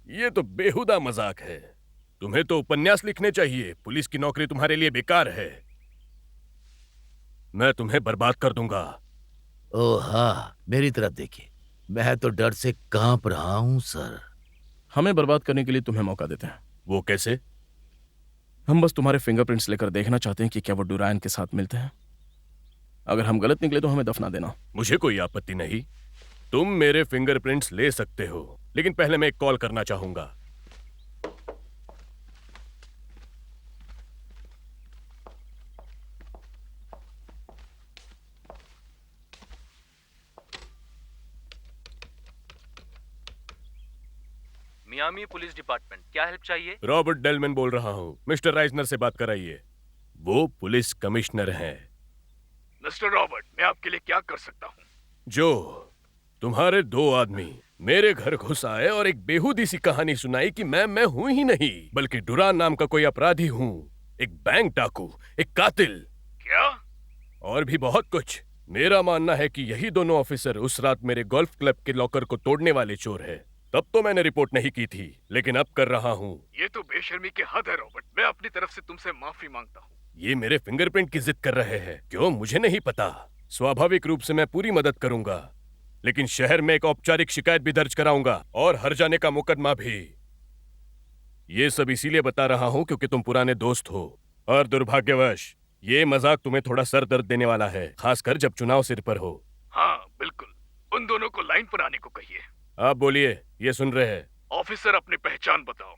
ये तो बेहुदा मजाक है। तुम्हें तो उपन्यास लिखने चाहिए। पुलिस की नौकरी तुम्हारे लिए बेकार है। मैं तुम्हें बर्बाद कर दूंगा। ओह हाँ, मेरी तरफ देखिए, मैं तो डर से कांप रहा हूँ सर। हमें बर्बाद करने के लिए तुम्हें मौका देते हैं। वो कैसे? हम बस तुम्हारे फिंगरप्रिंट्स लेकर देखना चाहते हैं कि क्या वो डुरायन के साथ मिलते हैं। अगर हम गलत निकले तो हमें दफना देना। मुझे कोई आपत्ति नहीं, तुम मेरे फिंगरप्रिंट्स ले सकते हो, लेकिन पहले मैं एक कॉल करना चाहूंगा। मियामी पुलिस डिपार्टमेंट, क्या हेल्प चाहिए? रॉबर्ट डेलमैन बोल रहा हूँ। मिस्टर राइजनर से बात कराइए, वो पुलिस कमिश्नर हैं। मिस्टर रॉबर्ट, मैं आपके लिए क्या कर सकता हूँ? जो तुम्हारे दो आदमी मेरे घर घुस आए और एक बेहूदी सी कहानी सुनाई कि मैं हूं ही नहीं, बल्कि डुरान नाम का कोई अपराधी हूँ, एक बैंक डाकू, एक कातिल। क्या? और भी बहुत कुछ। मेरा मानना है कि यही दोनों ऑफिसर उस रात मेरे गोल्फ क्लब के लॉकर को तोड़ने वाले चोर हैं। तब तो मैंने रिपोर्ट नहीं की थी, लेकिन अब कर रहा हूँ। ये तो बेशर्मी की हद है रॉबर्ट, मैं अपनी तरफ से तुमसे माफी मांगता हूँ। ये मेरे फिंगरप्रिंट की जिद कर रहे हैं। क्यों, मुझे नहीं पता। स्वाभाविक रूप से मैं पूरी मदद करूंगा, लेकिन शहर में एक औपचारिक शिकायत भी दर्ज कराऊंगा और हर जाने का मुकदमा भी। ये सब इसीलिए बता रहा हूँ क्योंकि तुम पुराने दोस्त हो, और दुर्भाग्यवश ये मजाक तुम्हें थोड़ा सर दर्द देने वाला है, खासकर जब चुनाव सिर पर हो। हाँ बिल्कुल, उन दोनों को लाइन पर आने को कहिए। आप बोलिए, ये सुन रहे हैं। ऑफिसर, अपनी पहचान बताओ।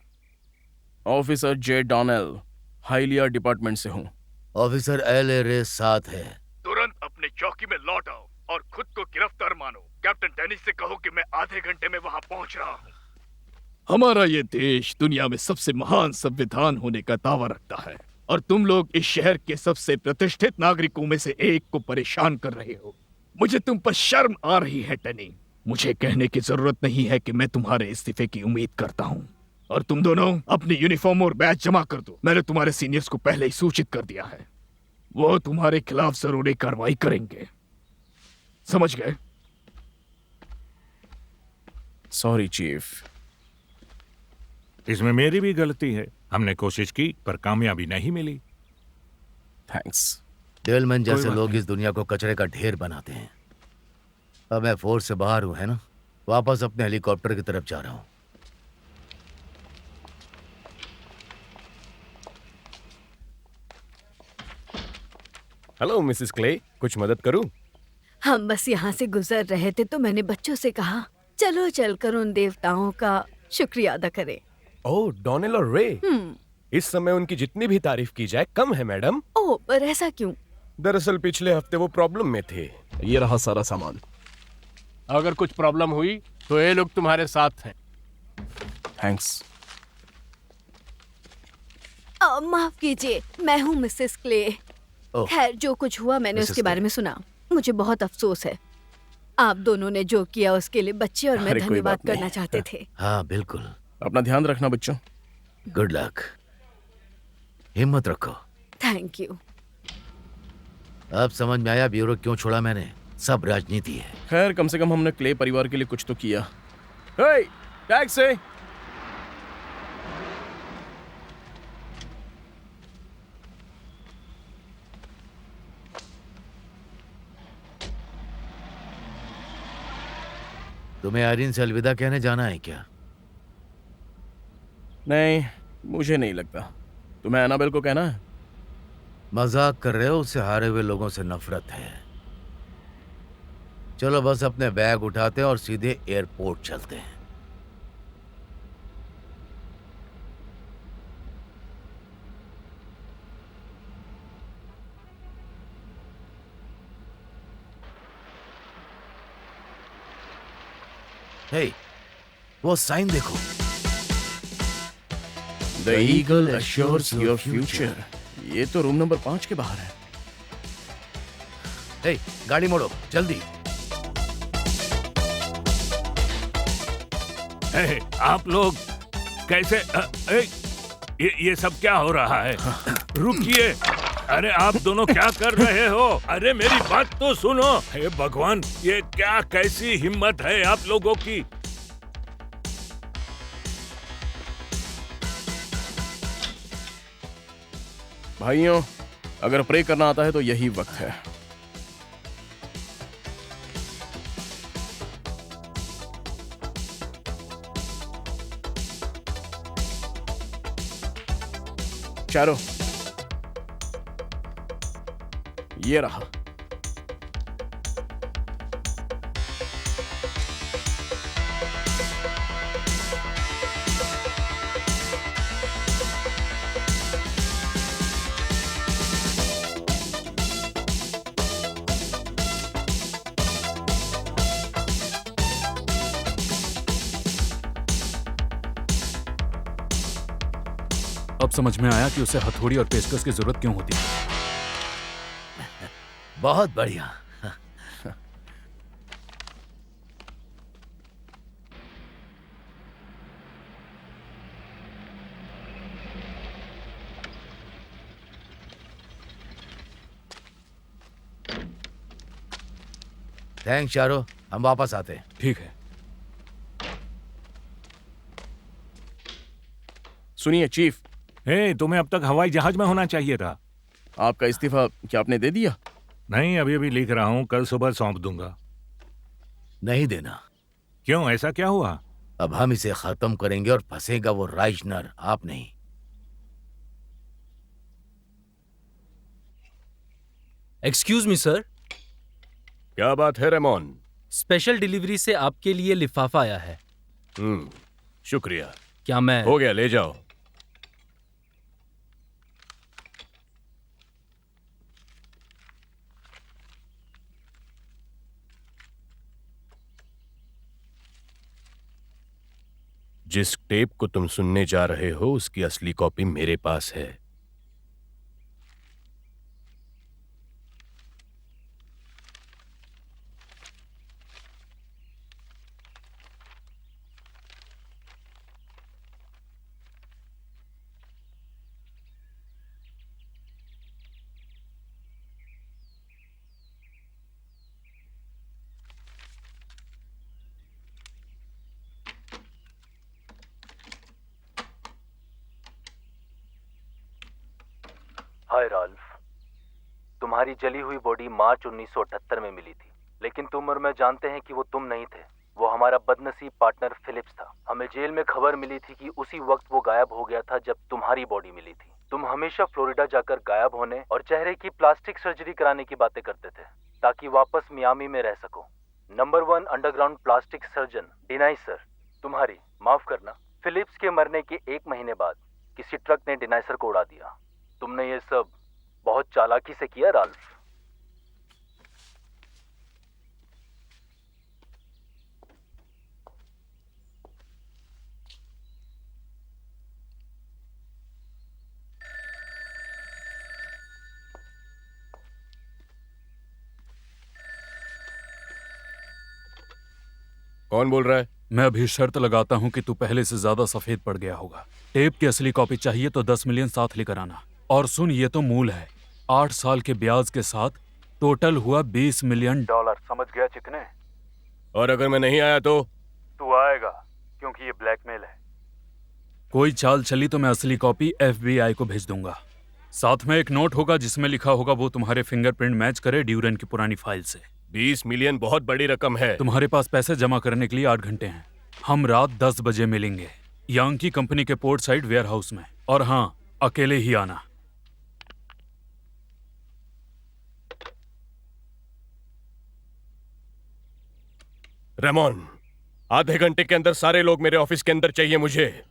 ऑफिसर जे डॉनेल, हाइलिया डिपार्टमेंट से हूँ। ऑफिसर एल ए रे साथ है। तुरंत अपने चौकी में लौट आओ और खुद को गिरफ्तार मानो। कैप्टन डेनिस से कहो कि मैं आधे घंटे में वहाँ पहुँच रहा हूँ। हमारा ये देश दुनिया में सबसे महान संविधान होने का दावा रखता है, और तुम लोग इस शहर के सबसे प्रतिष्ठित नागरिकों में से एक को परेशान कर रहे हो। मुझे तुम पर शर्म आ रही है टेनी। मुझे कहने की जरूरत नहीं है कि मैं तुम्हारे इस्तीफे की उम्मीद करता हूँ, और तुम दोनों अपनी यूनिफॉर्म और बैच जमा कर दो। मैंने तुम्हारे सीनियर्स को पहले ही सूचित कर दिया है, वो तुम्हारे खिलाफ जरूरी कार्रवाई करेंगे। समझ गए? Sorry chief. इसमें मेरी भी गलती है। हमने कोशिश की पर कामयाबी नहीं मिली। थैंक्स। डेलमैन जैसे लोग इस दुनिया को कचरे का ढेर बनाते हैं। अब मैं फोर्स से बाहर हूं, है ना? वापस अपने हेलीकॉप्टर की तरफ जा रहा हूं। हेलो मिसेस क्ले, कुछ मदद करूं? हम बस यहाँ से गुजर रहे थे तो मैंने बच्चों से कहा चलो चलकर उन देवताओं का शुक्रिया अदा करें। ओह, डॉनेल और रे। इस समय उनकी जितनी भी तारीफ की जाए कम है मैडम। ओह, पर ऐसा क्यों? दरअसल पिछले हफ्ते वो प्रॉब्लम में थे। ये रहा सारा सामान। अगर कुछ प्रॉब्लम हुई तो ये लोग तुम्हारे साथ हैं। थैंक्स। माफ कीजिए, मैं हूँ मिसेस क्ले। खैर, जो कुछ हुआ मैंने उसके बारे में सुना। मुझे बहुत अफसोस है। आप दोनों ने जो किया उसके लिए बच्चे और मैं धन्यवाद करना चाहते थे। हाँ बिल्कुल। अपना ध्यान रखना बच्चों। Good luck. हिम्मत रखो। Thank you. अब समझ में आया ब्यूरो क्यों छोड़ा मैंने। सब राजनीति है। खैर, कम से कम हमने क्ले परिवार के लिए कुछ तो किया। हे, टैक्सी। तुम्हें आयरीन से अलविदा कहने जाना है क्या? नहीं, मुझे नहीं लगता। तुम्हें एनाबेल को कहना है? मजाक कर रहे हो? उससे हारे हुए लोगों से नफरत है। चलो बस अपने बैग उठाते हैं और सीधे एयरपोर्ट चलते हैं। हे, वो साइन देखो। The eagle assures your future। ये तो रूम नंबर 5 के बाहर है। हे, गाड़ी मोड़ो जल्दी। आप लोग कैसे? ये सब क्या हो रहा है? रुकिए। अरे आप दोनों क्या कर रहे हो? अरे मेरी बात तो सुनो। हे भगवान, ये क्या कैसी हिम्मत है आप लोगों की? भाइयों, अगर प्रे करना आता है तो यही वक्त है। चारो, ये रहा। अब समझ में आया कि उसे हथौड़ी और पेचकस की जरूरत क्यों होती है। बहुत बढ़िया। थैंक्स चारो, हम वापस आते हैं। ठीक है। सुनिए चीफ। तुम्हें अब तक हवाई जहाज में होना चाहिए था। आपका इस्तीफा क्या आपने दे दिया? नहीं, अभी अभी लिख रहा हूँ, कल सुबह सौंप दूंगा। नहीं देना। क्यों, ऐसा क्या हुआ? अब हम इसे खत्म करेंगे और फंसेगा वो राइजनर, आप नहीं। Excuse me sir. क्या बात है रेमोन? स्पेशल डिलीवरी से आपके लिए लिफाफा आया है। शुक्रिया। क्या मैं हो गया, ले जाओ। जिस टेप को तुम सुनने जा रहे हो उसकी असली कॉपी मेरे पास है। हाय राल्फ, तुम्हारी जली हुई बॉडी मार्च 1978 में मिली थी, लेकिन तुम और मैं जानते हैं कि वो तुम नहीं थे। वो हमारा बदनसीब पार्टनर फिलिप्स था। हमें जेल में खबर मिली थी कि उसी वक्त वो गायब हो गया था जब तुम्हारी बॉडी मिली थी। तुम हमेशा फ्लोरिडा जाकर गायब होने और चेहरे की प्लास्टिक सर्जरी कराने की बातें करते थे ताकि वापस मियामी में रह सको। Number 1 underground plastic surgeon deny sir, तुम्हारी, माफ करना, फिलिप्स के मरने के 1 महीने बाद किसी ट्रक ने डिनाइसर को उड़ा दिया। तुमने ये सब बहुत चालाकी से किया राल्फ। कौन बोल रहा है? मैं अभी शर्त लगाता हूँ कि तू पहले से ज्यादा सफेद पड़ गया होगा। टेप की असली कॉपी चाहिए तो 10 मिलियन साथ लेकर आना। और सुन, ये तो मूल है। 8 साल के ब्याज के साथ टोटल हुआ $20 मिलियन। समझ गया चिकने? और अगर मैं नहीं आया तो? तू आएगा, क्योंकि ये ब्लैकमेल है। कोई चाल चली तो मैं असली कॉपी FBI को भेज दूंगा। साथ में एक नोट होगा जिसमें लिखा होगा वो तुम्हारे फिंगरप्रिंट मैच करे ड्यूरन की पुरानी फाइल से। 20 मिलियन बहुत बड़ी रकम है। तुम्हारे पास पैसे जमा करने के लिए 8 घंटे हैं। हम रात 10 बजे मिलेंगे यांकी कंपनी के पोर्ट साइड वेयर हाउस में। और हाँ, अकेले ही आना। रेमोन, आधे घंटे के अंदर सारे लोग मेरे ऑफिस के अंदर चाहिए मुझे।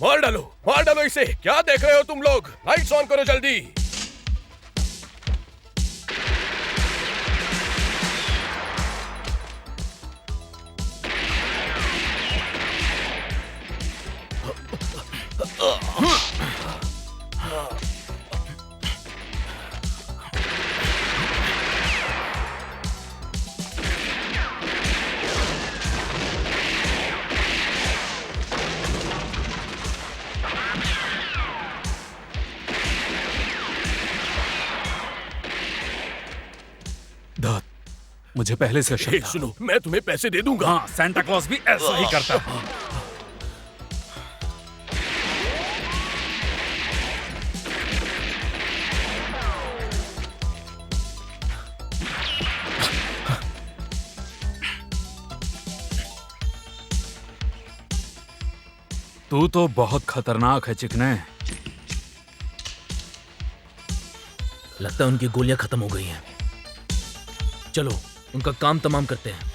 मार डालो इसे। क्या देख रहे हो तुम लोग? लाइट्स ऑन करो जल्दी। मुझे पहले से शक था। सुनो, मैं तुम्हें पैसे दे दूंगा। हाँ, सेंटा क्लॉज भी ऐसा ही करता है। तू तो बहुत खतरनाक है चिकने। लगता है उनकी गोलियां खत्म हो गई हैं। चलो उनका काम तमाम करते हैं।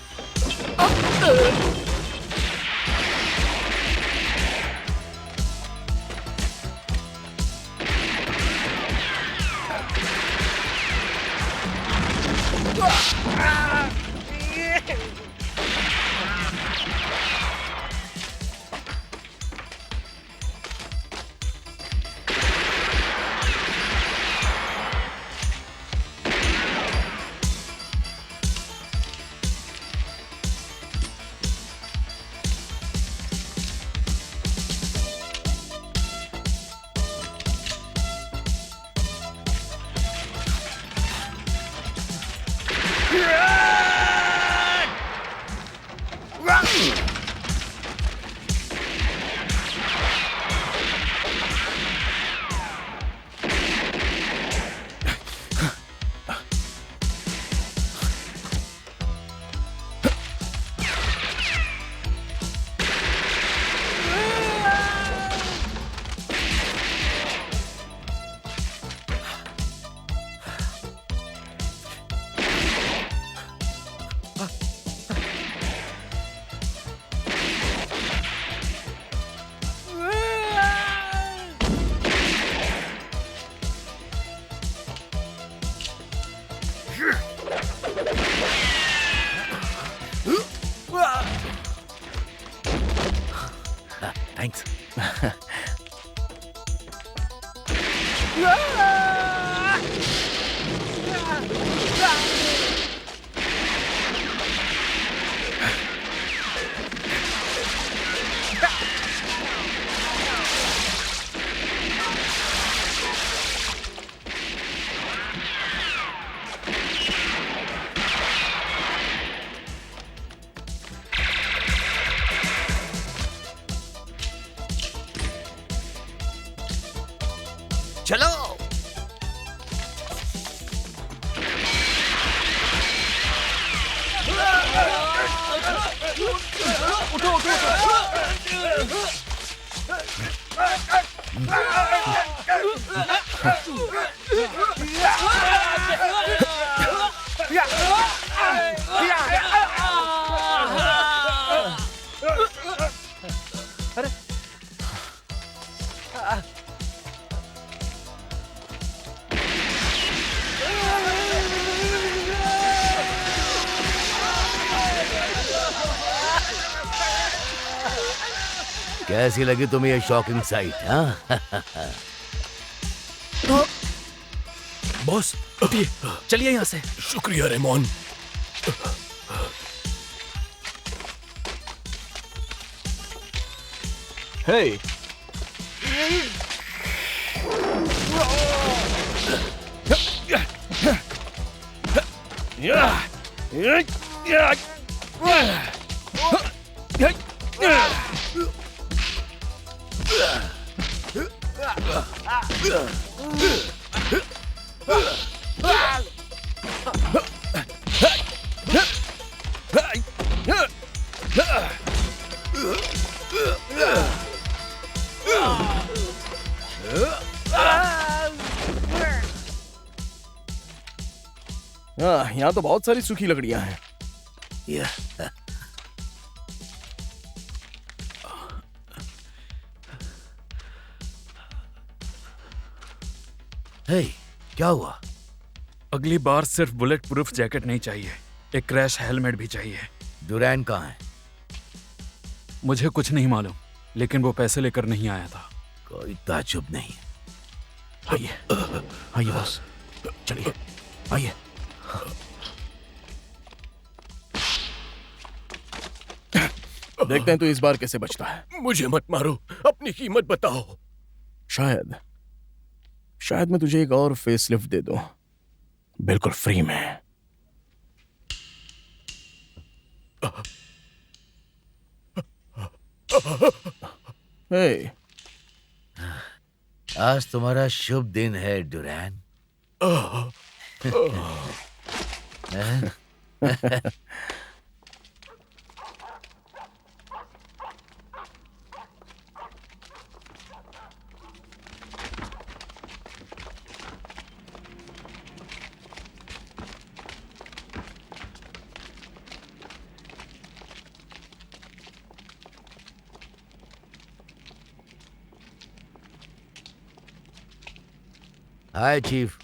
थैंक्स। चलो उठो उठो कैसी लगी तुम्हें ये शॉकिंग साइट? हाँ बॉस उठिए, चलिए यहाँ से। शुक्रिया रेमोन। Hey! यहाँ तो बहुत सारी सूखी लकड़ियां हैं। हे, क्या हुआ? अगली बार सिर्फ बुलेट प्रूफ जैकेट नहीं चाहिए, एक क्रैश हेलमेट भी चाहिए। डुरैन कहाँ है? मुझे कुछ नहीं मालूम, लेकिन वो पैसे लेकर नहीं आया था। कोई ताज्जुब नहीं। आइए आइए बॉस, चलिए आइए। देखते हैं तो इस बार कैसे बचता है। मुझे मत मारो, अपनी कीमत बताओ। शायद मैं तुझे एक और फेसलिफ्ट दे दूं, बिल्कुल फ्री में। हे, आज तुम्हारा शुभ दिन है डुरैन। हाय चीफ।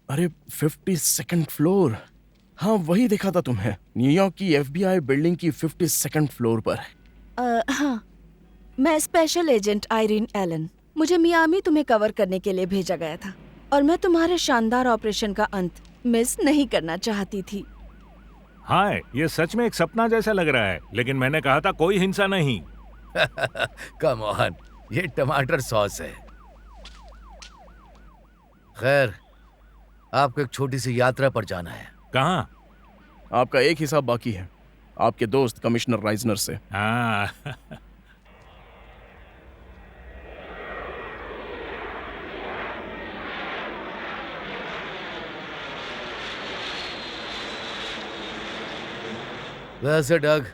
अरे 52nd फ्लोर, हाँ वही देखा था तुम्हें, न्यूयॉर्क की FBI बिल्डिंग की 52nd फ्लोर पर। हाँ, मैं स्पेशल एजेंट आयरीन एलन। मुझे मियामी तुम्हें कवर करने के लिए भेजा गया था और मैं तुम्हारे शानदार ऑपरेशन का अंत मिस नहीं करना चाहती थी। हाय, ये सच में एक सपना जैसा लग रहा है, लेकिन मैंने कहा था कोई हिंसा नहीं। कम ऑन, ये टमाटर सॉस है। खैर, आपको एक छोटी सी यात्रा पर जाना है। कहाँ? आपका एक हिसाब बाकी है, आपके दोस्त कमिश्नर राइजनर से। हाँ। वैसे डग,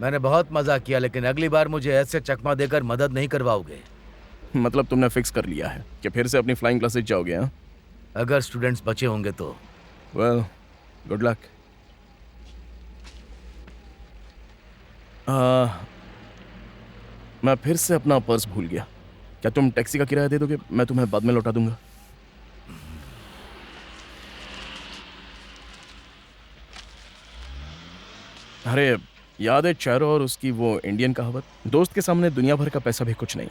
मैंने बहुत मजा किया, लेकिन अगली बार मुझे ऐसे चकमा देकर मदद नहीं करवाओगे। मतलब तुमने फिक्स कर लिया है कि फिर से अपनी फ्लाइंग क्लासेस जाओगे? हाँ, अगर स्टूडेंट्स बचे होंगे तो। Well, good luck. मैं फिर से अपना पर्स भूल गया। क्या तुम टैक्सी का किराया दे दोगे? मैं तुम्हें बाद में लौटा दूंगा। अरे याद है चैरो और उसकी वो इंडियन कहावत, दोस्त के सामने दुनिया भर का पैसा भी कुछ नहीं।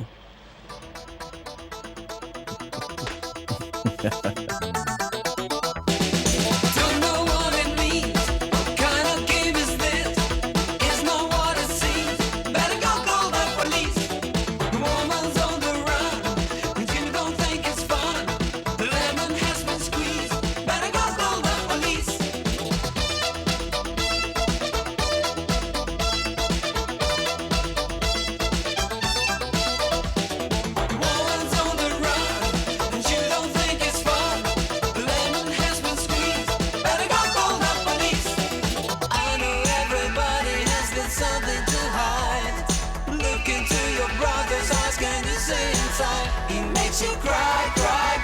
Something to hide. Look into your brother's eyes, can you see inside? He makes you cry, cry.